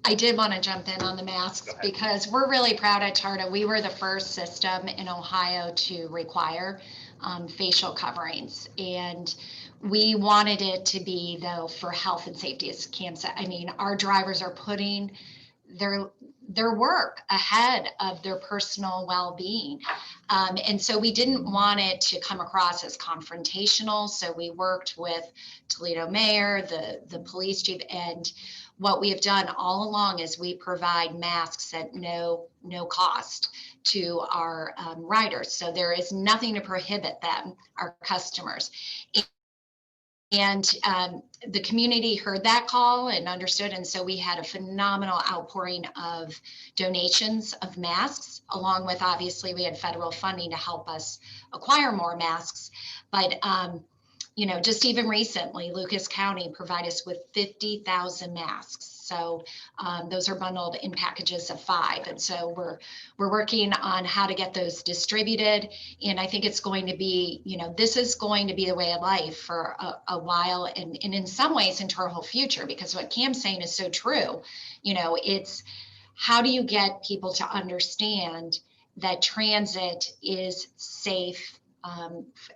I did want to jump in on the masks because we're really proud at TARTA. We were the first system in Ohio to require facial coverings. And we wanted it to be, though, for health and safety, as Cam said. I mean, our drivers are putting their work ahead of their personal well-being. And so we didn't want it to come across as confrontational. So we worked with Toledo mayor, the police chief, and what we have done all along is we provide masks at no cost to our riders. So there is nothing to prohibit them, our customers. And the community heard that call and understood. And so we had a phenomenal outpouring of donations of masks, along with, obviously, we had federal funding to help us acquire more masks. But, you know, just even recently, Lucas County provided us with 50,000 masks. So those are bundled in packages of 5. And so we're working on how to get those distributed. And I think it's going to be, you know, this is going to be the way of life for a while, and in some ways into our whole future, because what Cam's saying is so true. You know, it's how do you get people to understand that transit is safe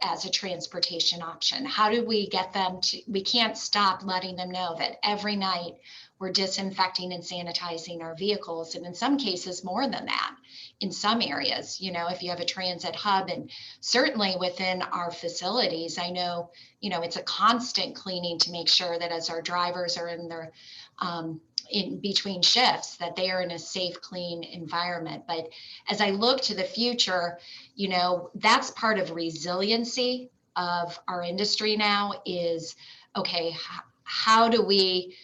as a transportation option? How do we get them to, we can't stop letting them know that every night we're disinfecting and sanitizing our vehicles. And in some cases, more than that, in some areas, you know, if you have a transit hub, and certainly within our facilities, I know, you know, it's a constant cleaning to make sure that as our drivers are in their, in between shifts, that they are in a safe, clean environment. But as I look to the future, you know, that's part of resiliency of our industry now is, okay, how do we,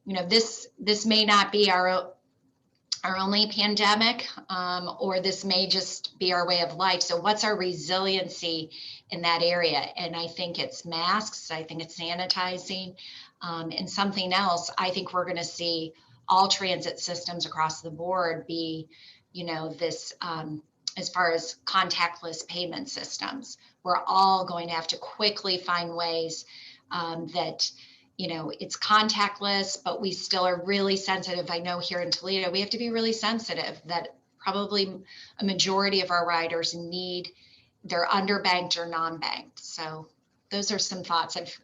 you know, this may not be our only pandemic, or this may just be our way of life. So what's our resiliency in that area? And I think it's masks, I think it's sanitizing, and something else. I think we're going to see all transit systems across the board be, you know, this, as far as contactless payment systems, we're all going to have to quickly find ways that, you know, it's contactless, but we still are really sensitive. I know here in Toledo, we have to be really sensitive that probably a majority of our riders need, they're underbanked or non-banked. So those are some thoughts I've,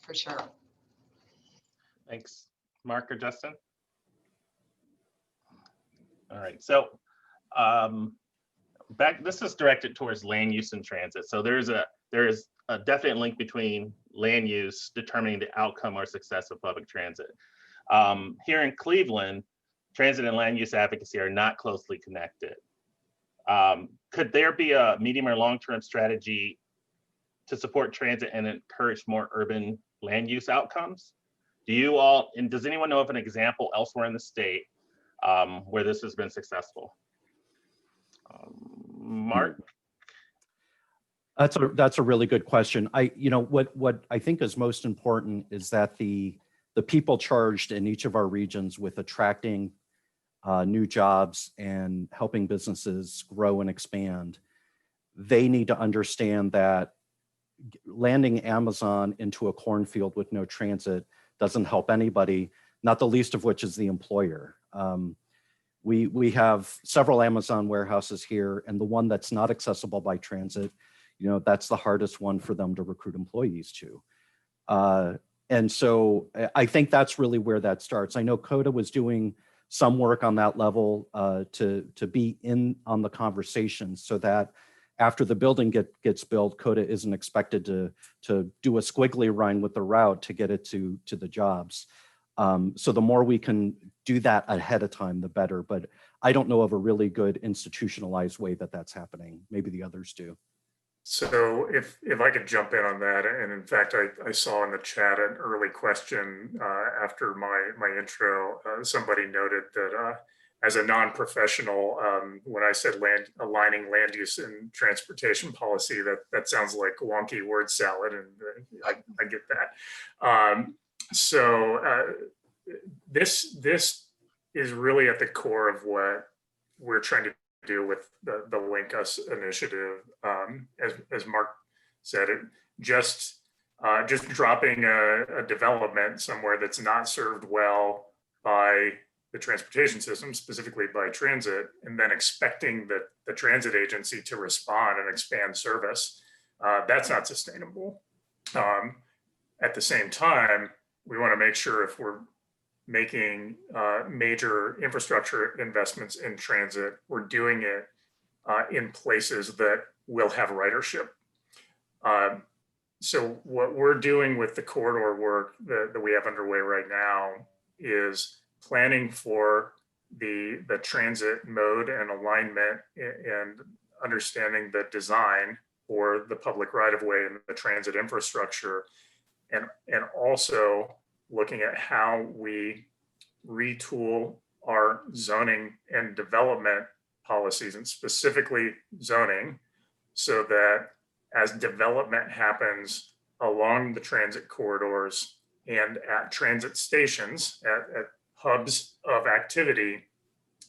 for sure. Thanks. Marc or Justin? All right, so this is directed towards land use and transit. So there is a definite link between land use determining the outcome or success of public transit. Here in Cleveland, transit and land use advocacy are not closely connected. Could there be a medium or long-term strategy to support transit and encourage more urban land use outcomes? Do you all, and does anyone know of an example elsewhere in the state where this has been successful? Marc? That's a really good question. You know, what I think is most important is that the people charged in each of our regions with attracting new jobs and helping businesses grow and expand, they need to understand that landing Amazon into a cornfield with no transit doesn't help anybody, not the least of which is the employer. We have several Amazon warehouses here, and the one that's not accessible by transit, you know, that's the hardest one for them to recruit employees to. And so I think that's really where that starts. I know COTA was doing some work on that level to be in on the conversation so that after the building gets built, COTA isn't expected to do a squiggly line with the route to get it to the jobs. So the more we can do that ahead of time, the better. But I don't know of a really good institutionalized way that that's happening. Maybe the others do. So if I could jump in on that, and in fact, I saw in the chat an early question after my intro. Somebody noted that as a non-professional, when I said aligning land use and transportation policy, that sounds like wonky word salad, and I get that. This is really at the core of what we're trying to do with the Link Us initiative. As Marc said, it just dropping a development somewhere that's not served well by the transportation system, specifically by transit, and then expecting the transit agency to respond and expand service, that's not sustainable. At the same time, we want to make sure if we're making major infrastructure investments in transit, we're doing it in places that will have ridership. So what we're doing with the corridor work that we have underway right now is planning for the transit mode and alignment and understanding the design for the public right-of-way and the transit infrastructure, and also looking at how we retool our zoning and development policies, and specifically zoning, so that as development happens along the transit corridors and at transit stations, at hubs of activity,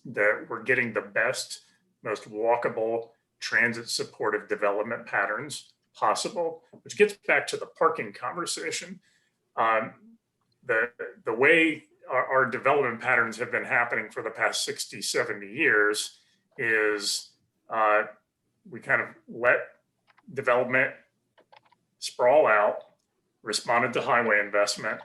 that we're getting the best, most walkable, transit supportive development patterns possible, which gets back to the parking conversation. The way our development patterns have been happening for the past 60, 70 years is we kind of let development sprawl out, responded to highway investment,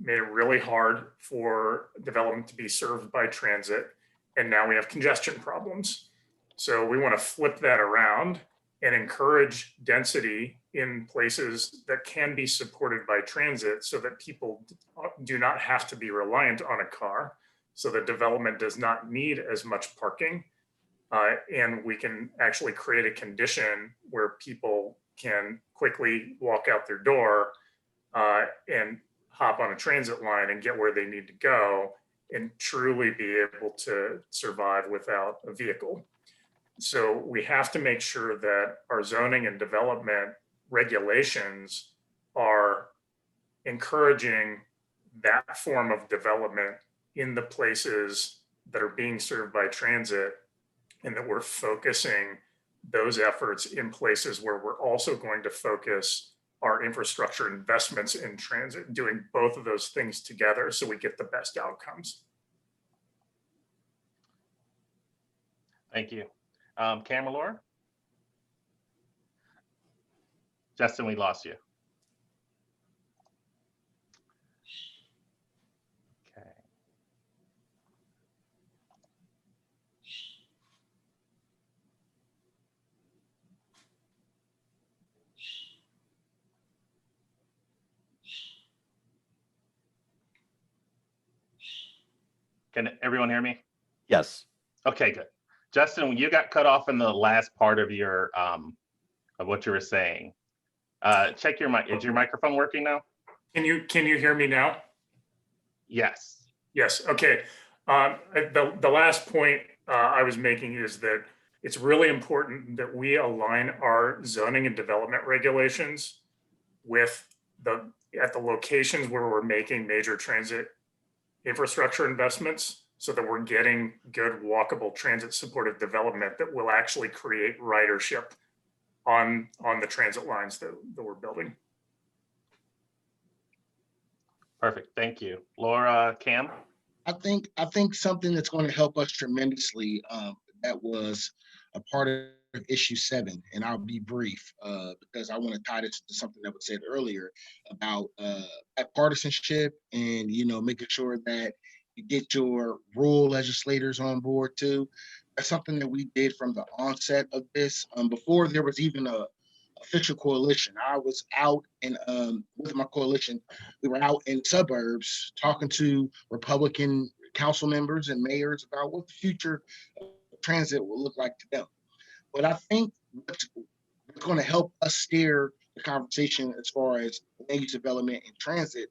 made it really hard for development to be served by transit, and now we have congestion problems. So we want to flip that around and encourage density in places that can be supported by transit, so that people do not have to be reliant on a car, so that development does not need as much parking. And we can actually create a condition where people can quickly walk out their door and hop on a transit line and get where they need to go and truly be able to survive without a vehicle. So we have to make sure that our zoning and development regulations are encouraging that form of development in the places that are being served by transit, and that we're focusing those efforts in places where we're also going to focus our infrastructure investments in transit, doing both of those things together so we get the best outcomes. Thank you. Camera Laura? Justin, we lost you. Okay. Can everyone hear me? Yes. Okay, good. Justin, you got cut off in the last part of your of what you were saying. Check your mic. Is your microphone working now? Can you hear me now? Yes. Yes. Okay. The last point I was making is that it's really important that we align our zoning and development regulations with at the locations where we're making major transit infrastructure investments, so that we're getting good walkable transit supportive development that will actually create ridership on the transit lines that we're building. Perfect. Thank you. Laura, Cam? I think something that's going to help us tremendously, that was a part of issue 7, and I'll be brief because I want to tie this to something that was said earlier about partisanship and making sure that you get your rural legislators on board too. That's something that we did from the onset of this. Before there was even a official coalition, I was out with my coalition. We were out in suburbs talking to Republican council members and mayors about what the future of transit will look like to them. But I think it's going to help us steer the conversation as far as land use development and transit.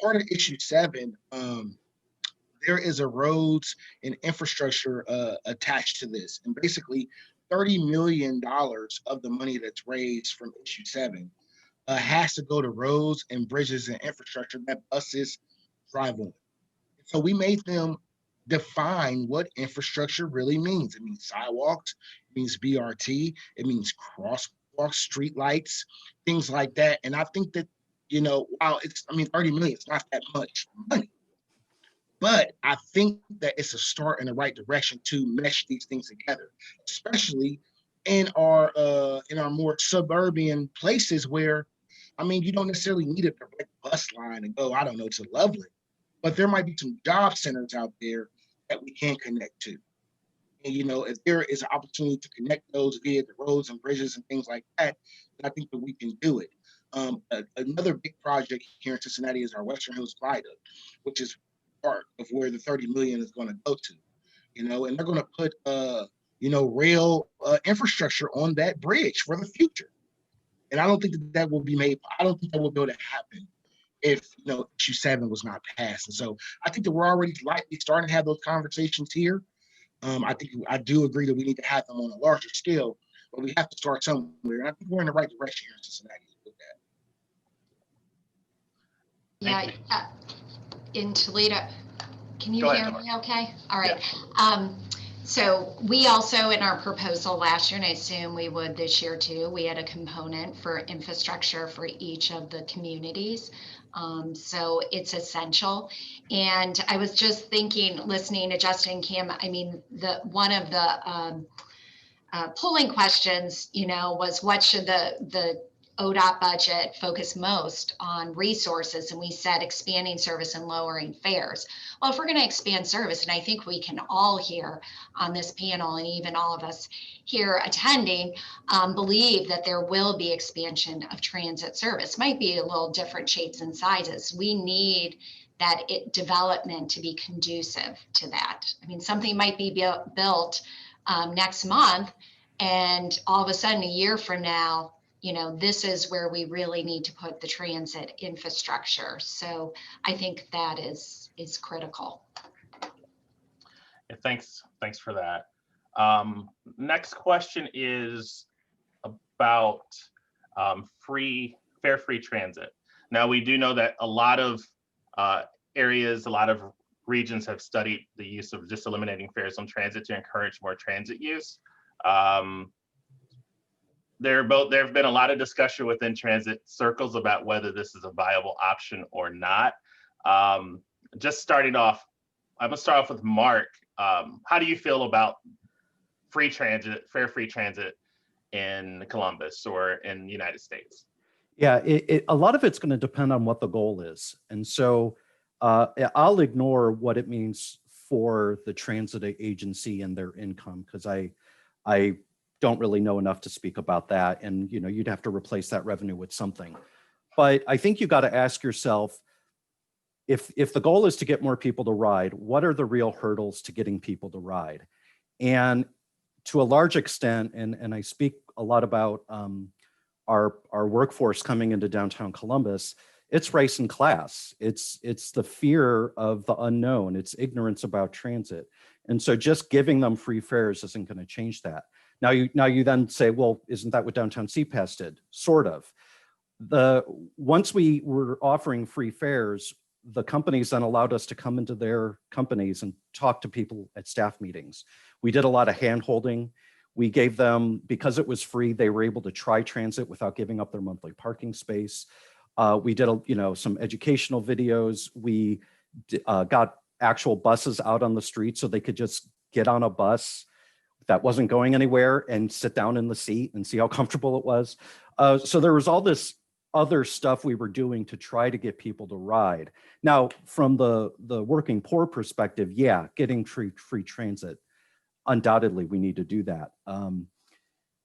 Part of issue 7, there is a roads and infrastructure attached to this. And basically $30 million of the money that's raised from issue 7 has to go to roads and bridges and infrastructure that buses drive on. So we made them define what infrastructure really means. It means sidewalks, it means BRT, it means crosswalks, street lights, things like that. And I think that, you know, while it's, I mean, 30 million, it's not that much money. But I think that it's a start in the right direction to mesh these things together, especially in our more suburban places where, I mean, you don't necessarily need a direct bus line and go, I don't know, to Loveland, but there might be some job centers out there that we can connect to. And, you know, if there is an opportunity to connect those via the roads and bridges and things like that, then I think that we can do it. Another big project here in Cincinnati is our Western Hills Viaduct, which is part of where the 30 million is going to go to, you know, and they're going to put, you know, rail infrastructure on that bridge for the future. And I don't think that that will be made. I don't think that will be able to happen if, you know, issue 7 was not passed. And so I think that we're already likely starting to have those conversations here. I do agree that we need to have them on a larger scale, but we have to start somewhere. And I think we're in the right direction here in Cincinnati with that. Yeah, in Toledo, can you Go hear ahead, me okay? All right. So we also, in our proposal last year, and I assume we would this year too, we had a component for infrastructure for each of the communities. So it's essential. And I was just thinking, listening to Justin and Cam, I mean, one of the polling questions, you know, was what should the ODOT budget focus most on? Resources, and we said expanding service and lowering fares. Well, if we're going to expand service, and I think we can all here on this panel, and even all of us here attending, believe that there will be expansion of transit service. Might be a little different shapes and sizes. We need that development to be conducive to that. I mean, something might be built next month, and all of a sudden a year from now, you know, this is where we really need to put the transit infrastructure. So I think that is critical. Yeah, thanks for that. Next question is about fare-free transit. Now, we do know that a lot of areas, a lot of regions have studied the use of just eliminating fares on transit to encourage more transit use. There have been a lot of discussion within transit circles about whether this is a viable option or not. Just starting off, I'm gonna start off with Marc. How do you feel about free transit, fare-free transit in Columbus or in the United States? Yeah, a lot of it's going to depend on what the goal is. And so I'll ignore what it means for the transit agency and their income, because I don't really know enough to speak about that. And, you know, you'd have to replace that revenue with something. But I think you got to ask yourself, if the goal is to get more people to ride, what are the real hurdles to getting people to ride? And to a large extent, and I speak a lot about our workforce coming into downtown Columbus, it's race and class. It's the fear of the unknown. It's ignorance about transit. And so just giving them free fares isn't going to change that. Now you then say, well, isn't that what downtown CPAS did? Sort of. Once we were offering free fares, the companies then allowed us to come into their companies and talk to people at staff meetings. We did a lot of hand-holding. We gave them, because it was free, they were able to try transit without giving up their monthly parking space. We did some educational videos. We got actual buses out on the street so they could just get on a bus that wasn't going anywhere and sit down in the seat and see how comfortable it was. So there was all this other stuff we were doing to try to get people to ride. Now, from the working poor perspective, yeah, getting free transit, undoubtedly we need to do that.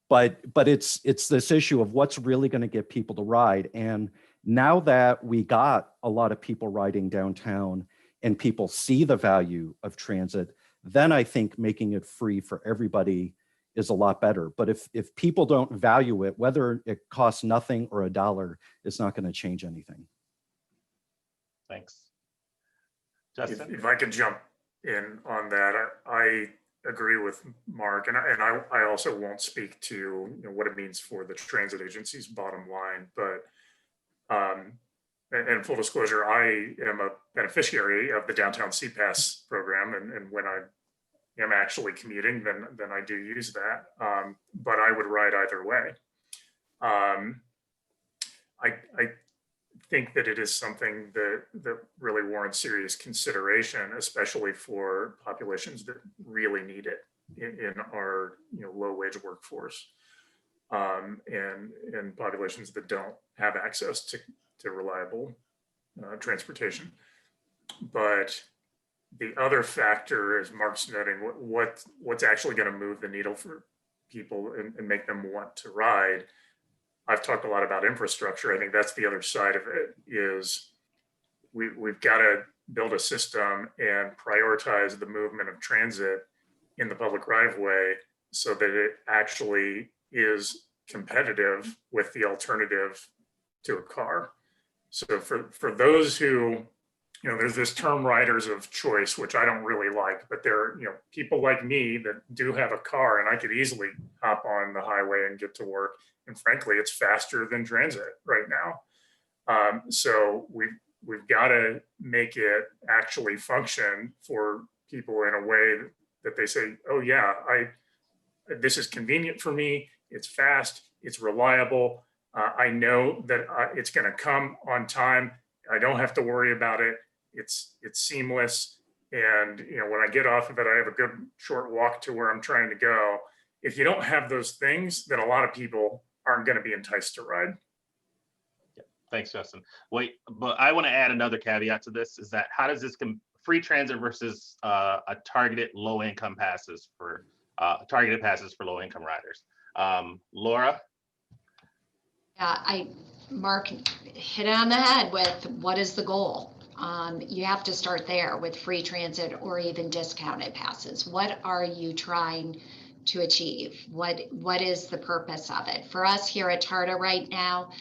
But it's this issue of what's really going to get people to ride. And now that we got a lot of people riding downtown and people see the value of transit, then I think making it free for everybody is a lot better. But if people don't value it, whether it costs nothing or $1, it's not going to change anything. Thanks. If, Justin? if I could jump in on that, I agree with Mark, and I also won't speak to what it means for the transit agency's bottom line, but and full disclosure, I am a beneficiary of the downtown CPAS program, and when I am actually commuting, then I do use that, but I would ride either way. I think that it is something that really warrants serious consideration, especially for populations that really need it in our low wage workforce, and populations that don't have access to reliable transportation. But the other factor, as Mark's noting, what's actually going to move the needle for people and make them want to ride. I've talked a lot about infrastructure. I think that's the other side of it, is we've got to build a system and prioritize the movement of transit in the public right of way so that it actually is competitive with the alternative to a car. So for those who, there's this term riders of choice, which I don't really like, but there are, people like me that do have a car, and I could easily hop on the highway and get to work. And frankly, it's faster than transit right now. So we've got to make it actually function for people in a way that they say, oh yeah, this is convenient for me. It's fast, it's reliable. I know that it's going to come on time. I don't have to worry about it. It's seamless. And when I get off of it, I have a good short walk to where I'm trying to go. If you don't have those things, then a lot of people aren't going to be enticed to ride. Yeah. Thanks, Justin. Wait, but I want to add another caveat to this, is that how does this free transit versus a targeted low-income passes for targeted passes for low-income riders? Laura? Yeah, Mark hit it on the head with what is the goal? You have to start there with free transit or even discounted passes. What are you trying to achieve? What is the purpose of it? For us here at TARTA right now,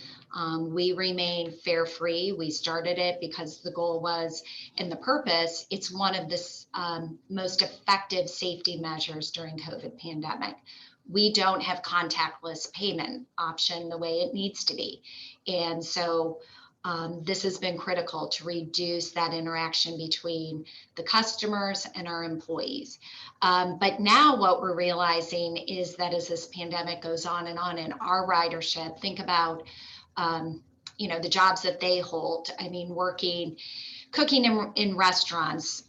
we remain fare free. We started it because the goal was, and the purpose, it's one of the most effective safety measures during COVID pandemic. We don't have contactless payment option the way it needs to be. And so this has been critical to reduce that interaction between the customers and our employees. But now what we're realizing is that as this pandemic goes on in our ridership, think about, the jobs that they hold. I mean, cooking in restaurants.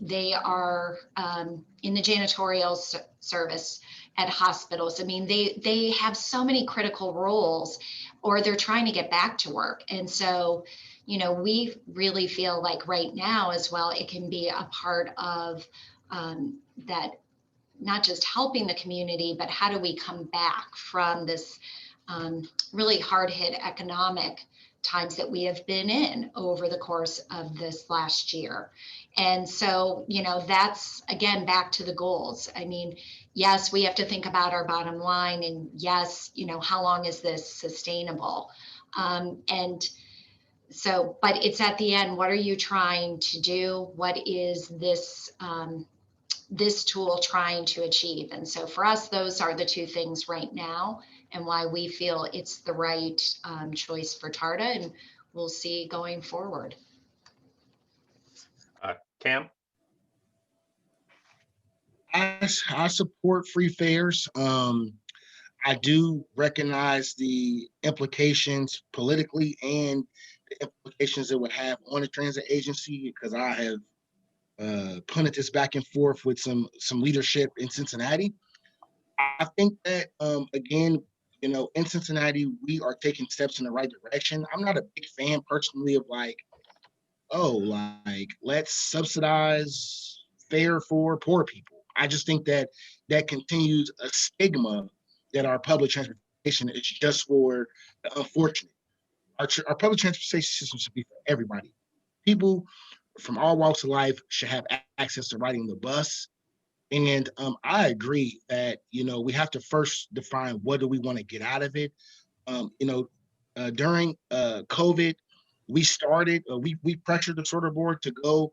They are in the janitorial service at hospitals. I mean, they have so many critical roles, or they're trying to get back to work. And so, we really feel like right now as well, it can be a part of that, not just helping the community, but how do we come back from this really hard hit economic times that we have been in over the course of this last year. And so, that's again, back to the goals. I mean, yes, we have to think about our bottom line, and yes, how long is this sustainable? And so, but it's at the end, what are you trying to do? What is this, this tool trying to achieve? And so for us, those are the two things right now, and why we feel it's the right choice for TARTA, and we'll see going forward. Cam? I support free fares. I do recognize the implications politically and the implications it would have on the transit agency, because I have punted this back and forth with some leadership in Cincinnati. I think that, again, in Cincinnati, we are taking steps in the right direction. I'm not a big fan personally of let's subsidize fare for poor people. I just think that continues a stigma that our public transportation is just for the unfortunate. Our public transportation system should be for everybody. People from all walks of life should have access to riding the bus, And I agree that, we have to first define what do we want to get out of it. During COVID, we pressured the sorter board to go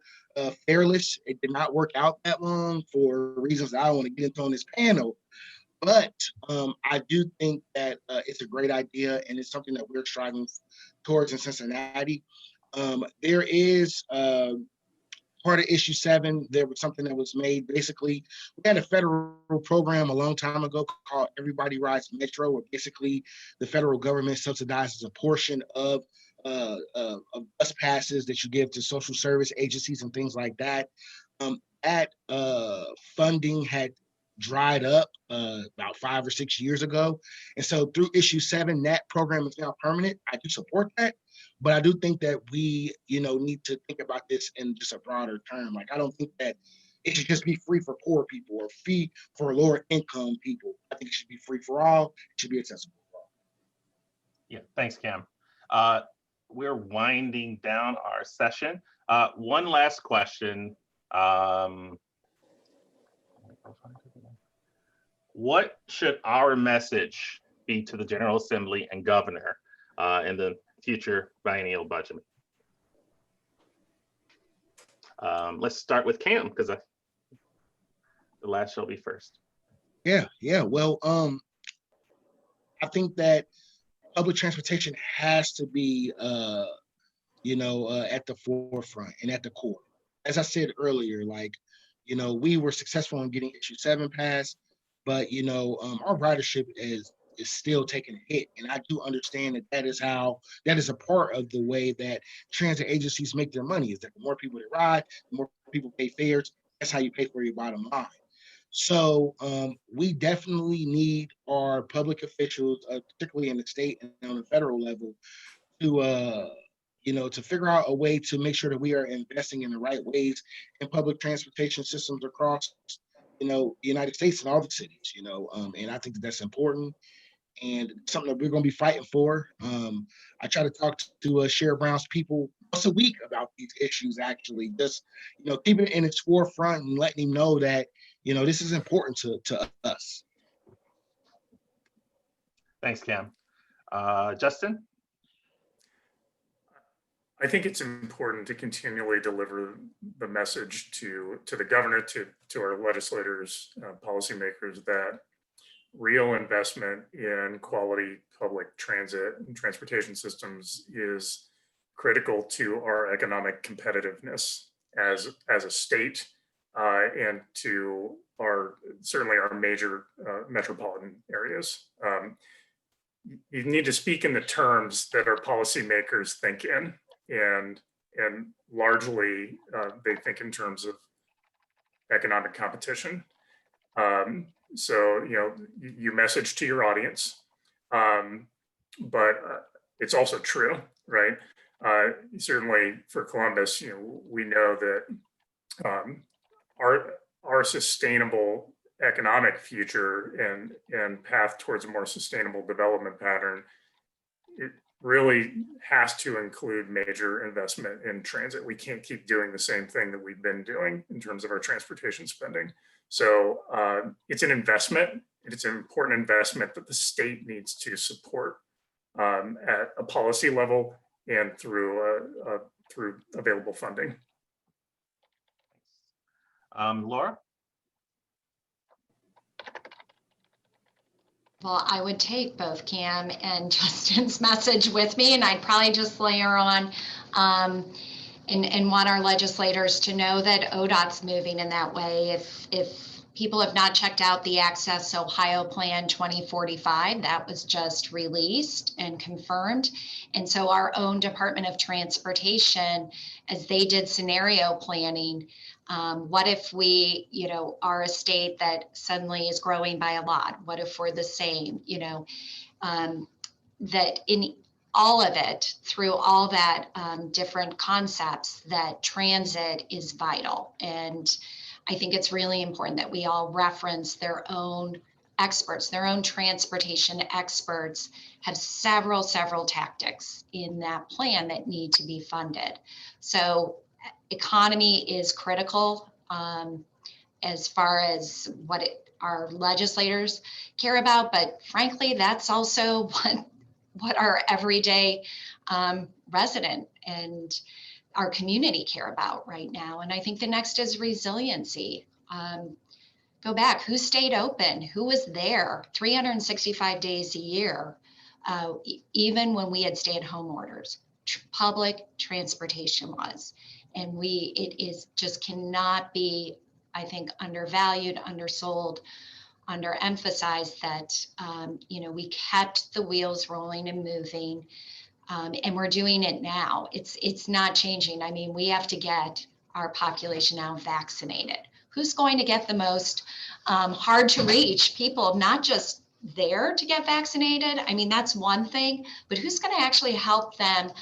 fairless. It did not work out that long for reasons I don't want to get into on this panel. But I do think that it's a great idea, and it's something that we're striving towards in Cincinnati. There is part of issue 7, there was something that was made. Basically, we had a federal program a long time ago called Everybody Rides Metro, where basically the federal government subsidizes a portion of bus passes that you give to social service agencies and things like that. That funding had dried up about 5 or 6 years ago. And so through issue 7, that program is now permanent. I do support that. But I do think that we, need to think about this in just a broader term. Like, I don't think that it should just be free for poor people or free for lower income people. I think it should be free for all. It should be accessible for all. Yeah, thanks, Cam. We're winding down our session. One last question. What should our message be to the General Assembly and Governor in the future biennial budget? Let's start with Cam, because the last shall be first. Yeah. Well, I think that public transportation has to be, at the forefront and at the core. As I said earlier, we were successful in getting issue 7 passed, but our ridership is still taking a hit. And I do understand that is a part of the way that transit agencies make their money, is that the more people that ride, the more people pay fares. That's how you pay for your bottom line. So we definitely need our public officials, particularly in the state and on the federal level, to figure out a way to make sure that we are investing in the right ways in public transportation systems across, the United States and all the cities, and I think that's important and something that we're going to be fighting for. I try to talk to Sheriff Brown's people once a week about these issues, actually, just, keeping it in its forefront and letting him know that, this is important to us. Thanks, Cam. Justin? I think it's important to continually deliver the message to the governor, to our legislators, policymakers, that real investment in quality public transit and transportation systems is critical to our economic competitiveness as a state, and to certainly our major metropolitan areas. You need to speak in the terms that our policymakers think in, and largely they think in terms of economic competition. So, you message to your audience, but it's also true, right? Certainly for Columbus, we know that our sustainable economic future and path towards a more sustainable development pattern, it really has to include major investment in transit. We can't keep doing the same thing that we've been doing in terms of our transportation spending. So it's an investment, and it's an important investment that the state needs to support at a policy level and through available funding. Laura? Well, I would take both Cam and Justin's message with me, and I'd probably just layer on and want our legislators to know that ODOT's moving in that way. If people have not checked out the Access Ohio Plan 2045, that was just released and confirmed. And so our own Department of Transportation, as they did scenario planning, what if we, are a state that suddenly is growing by a lot? What if we're the same, that in all of it, through all that different concepts, that transit is vital. And I think it's really important that we all reference their own experts, their own transportation experts have several tactics in that plan that need to be funded. So economy is critical. as far as what our legislators care about, but frankly, that's also what our everyday resident and our community care about right now. And I think the next is resiliency. Go back, who stayed open? Who was there 365 days a year, even when we had stay-at-home orders? Public transportation was. And it is just cannot be, I think, undervalued, undersold, underemphasized that, we kept the wheels rolling and moving. And we're doing it now. It's not changing. I mean, we have to get our population now vaccinated. Who's going to get the most hard to reach people, not just there to get vaccinated? I mean, that's one thing, but who's going to actually help them,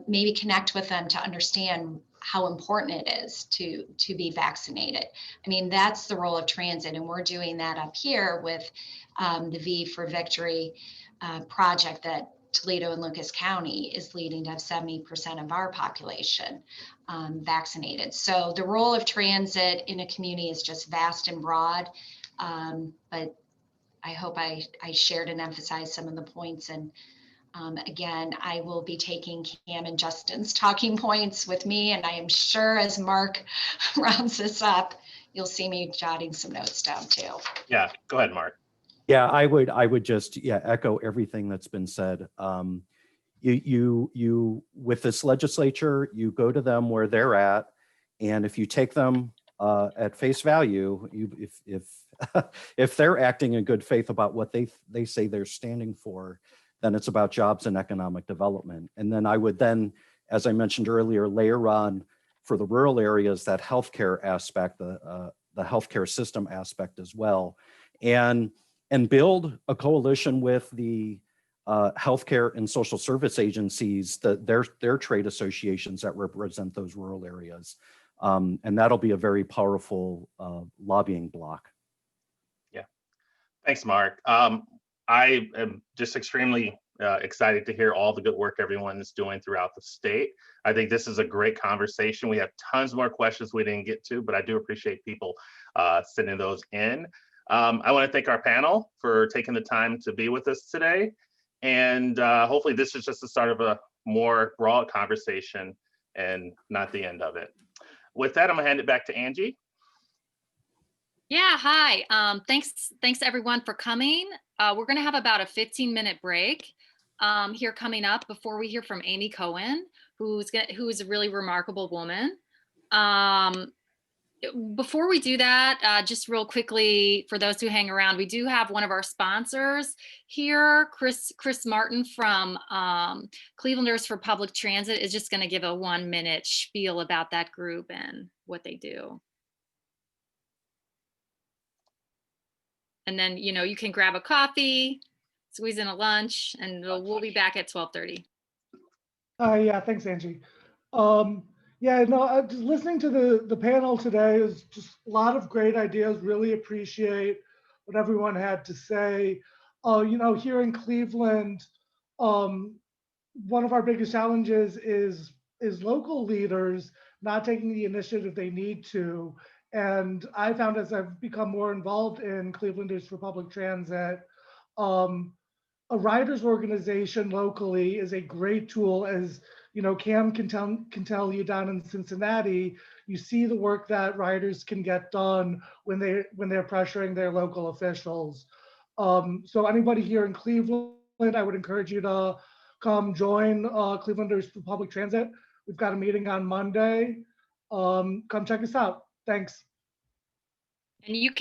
maybe connect with them to understand how important it is to be vaccinated. I mean, that's the role of transit, and we're doing that up here with the V for Victory project that Toledo and Lucas County is leading to have 70% of our population vaccinated. So the role of transit in a community is just vast and broad. But I hope I shared and emphasized some of the points. And again, I will be taking Cam and Justin's talking points with me. And I am sure as Mark rounds this up, you'll see me jotting some notes down too. Yeah, go ahead, Marc. Yeah, I would just echo everything that's been said. You with this legislature, you go to them where they're at, and if you take them at face value, if they're acting in good faith about what they say they're standing for, then it's about jobs and economic development. And then I would then, as I mentioned earlier, layer on for the rural areas that healthcare aspect, the healthcare system aspect as well, and build a coalition with the healthcare and social service agencies, their trade associations that represent those rural areas. And that'll be a very powerful lobbying block. Yeah, thanks, Marc. I am just extremely excited to hear all the good work everyone is doing throughout the state. I think this is a great conversation. We have tons more questions we didn't get to, but I do appreciate people sending those in. I want to thank our panel for taking the time to be with us today. And hopefully this is just the start of a more broad conversation and not the end of it. With that, I'm gonna hand it back to Angie. Yeah, hi. Thanks everyone for coming. We're gonna have about a 15-minute break here coming up before we hear from Amy Cohen, who is a really remarkable woman. Before we do that, just real quickly, for those who hang around, we do have one of our sponsors here, Chris Martin from Clevelanders for Public Transit is just going to give a 1-minute spiel about that group and what they do. And then, you can grab a coffee, squeeze in a lunch, and we'll be back at 12:30. Yeah, thanks, Angie. Yeah, no, just listening to the panel today is just a lot of great ideas. Really appreciate what everyone had to say. Here in Cleveland, one of our biggest challenges is local leaders not taking the initiative they need to. And I found as I've become more involved in Clevelanders for Public Transit, a riders organization locally is a great tool. As Cam can tell you down in Cincinnati, you see the work that riders can get done when they're pressuring their local officials. So anybody here in Cleveland, I would encourage you to come join Clevelanders for Public Transit. We've got a meeting on Monday. Come check us out. Thanks. And you can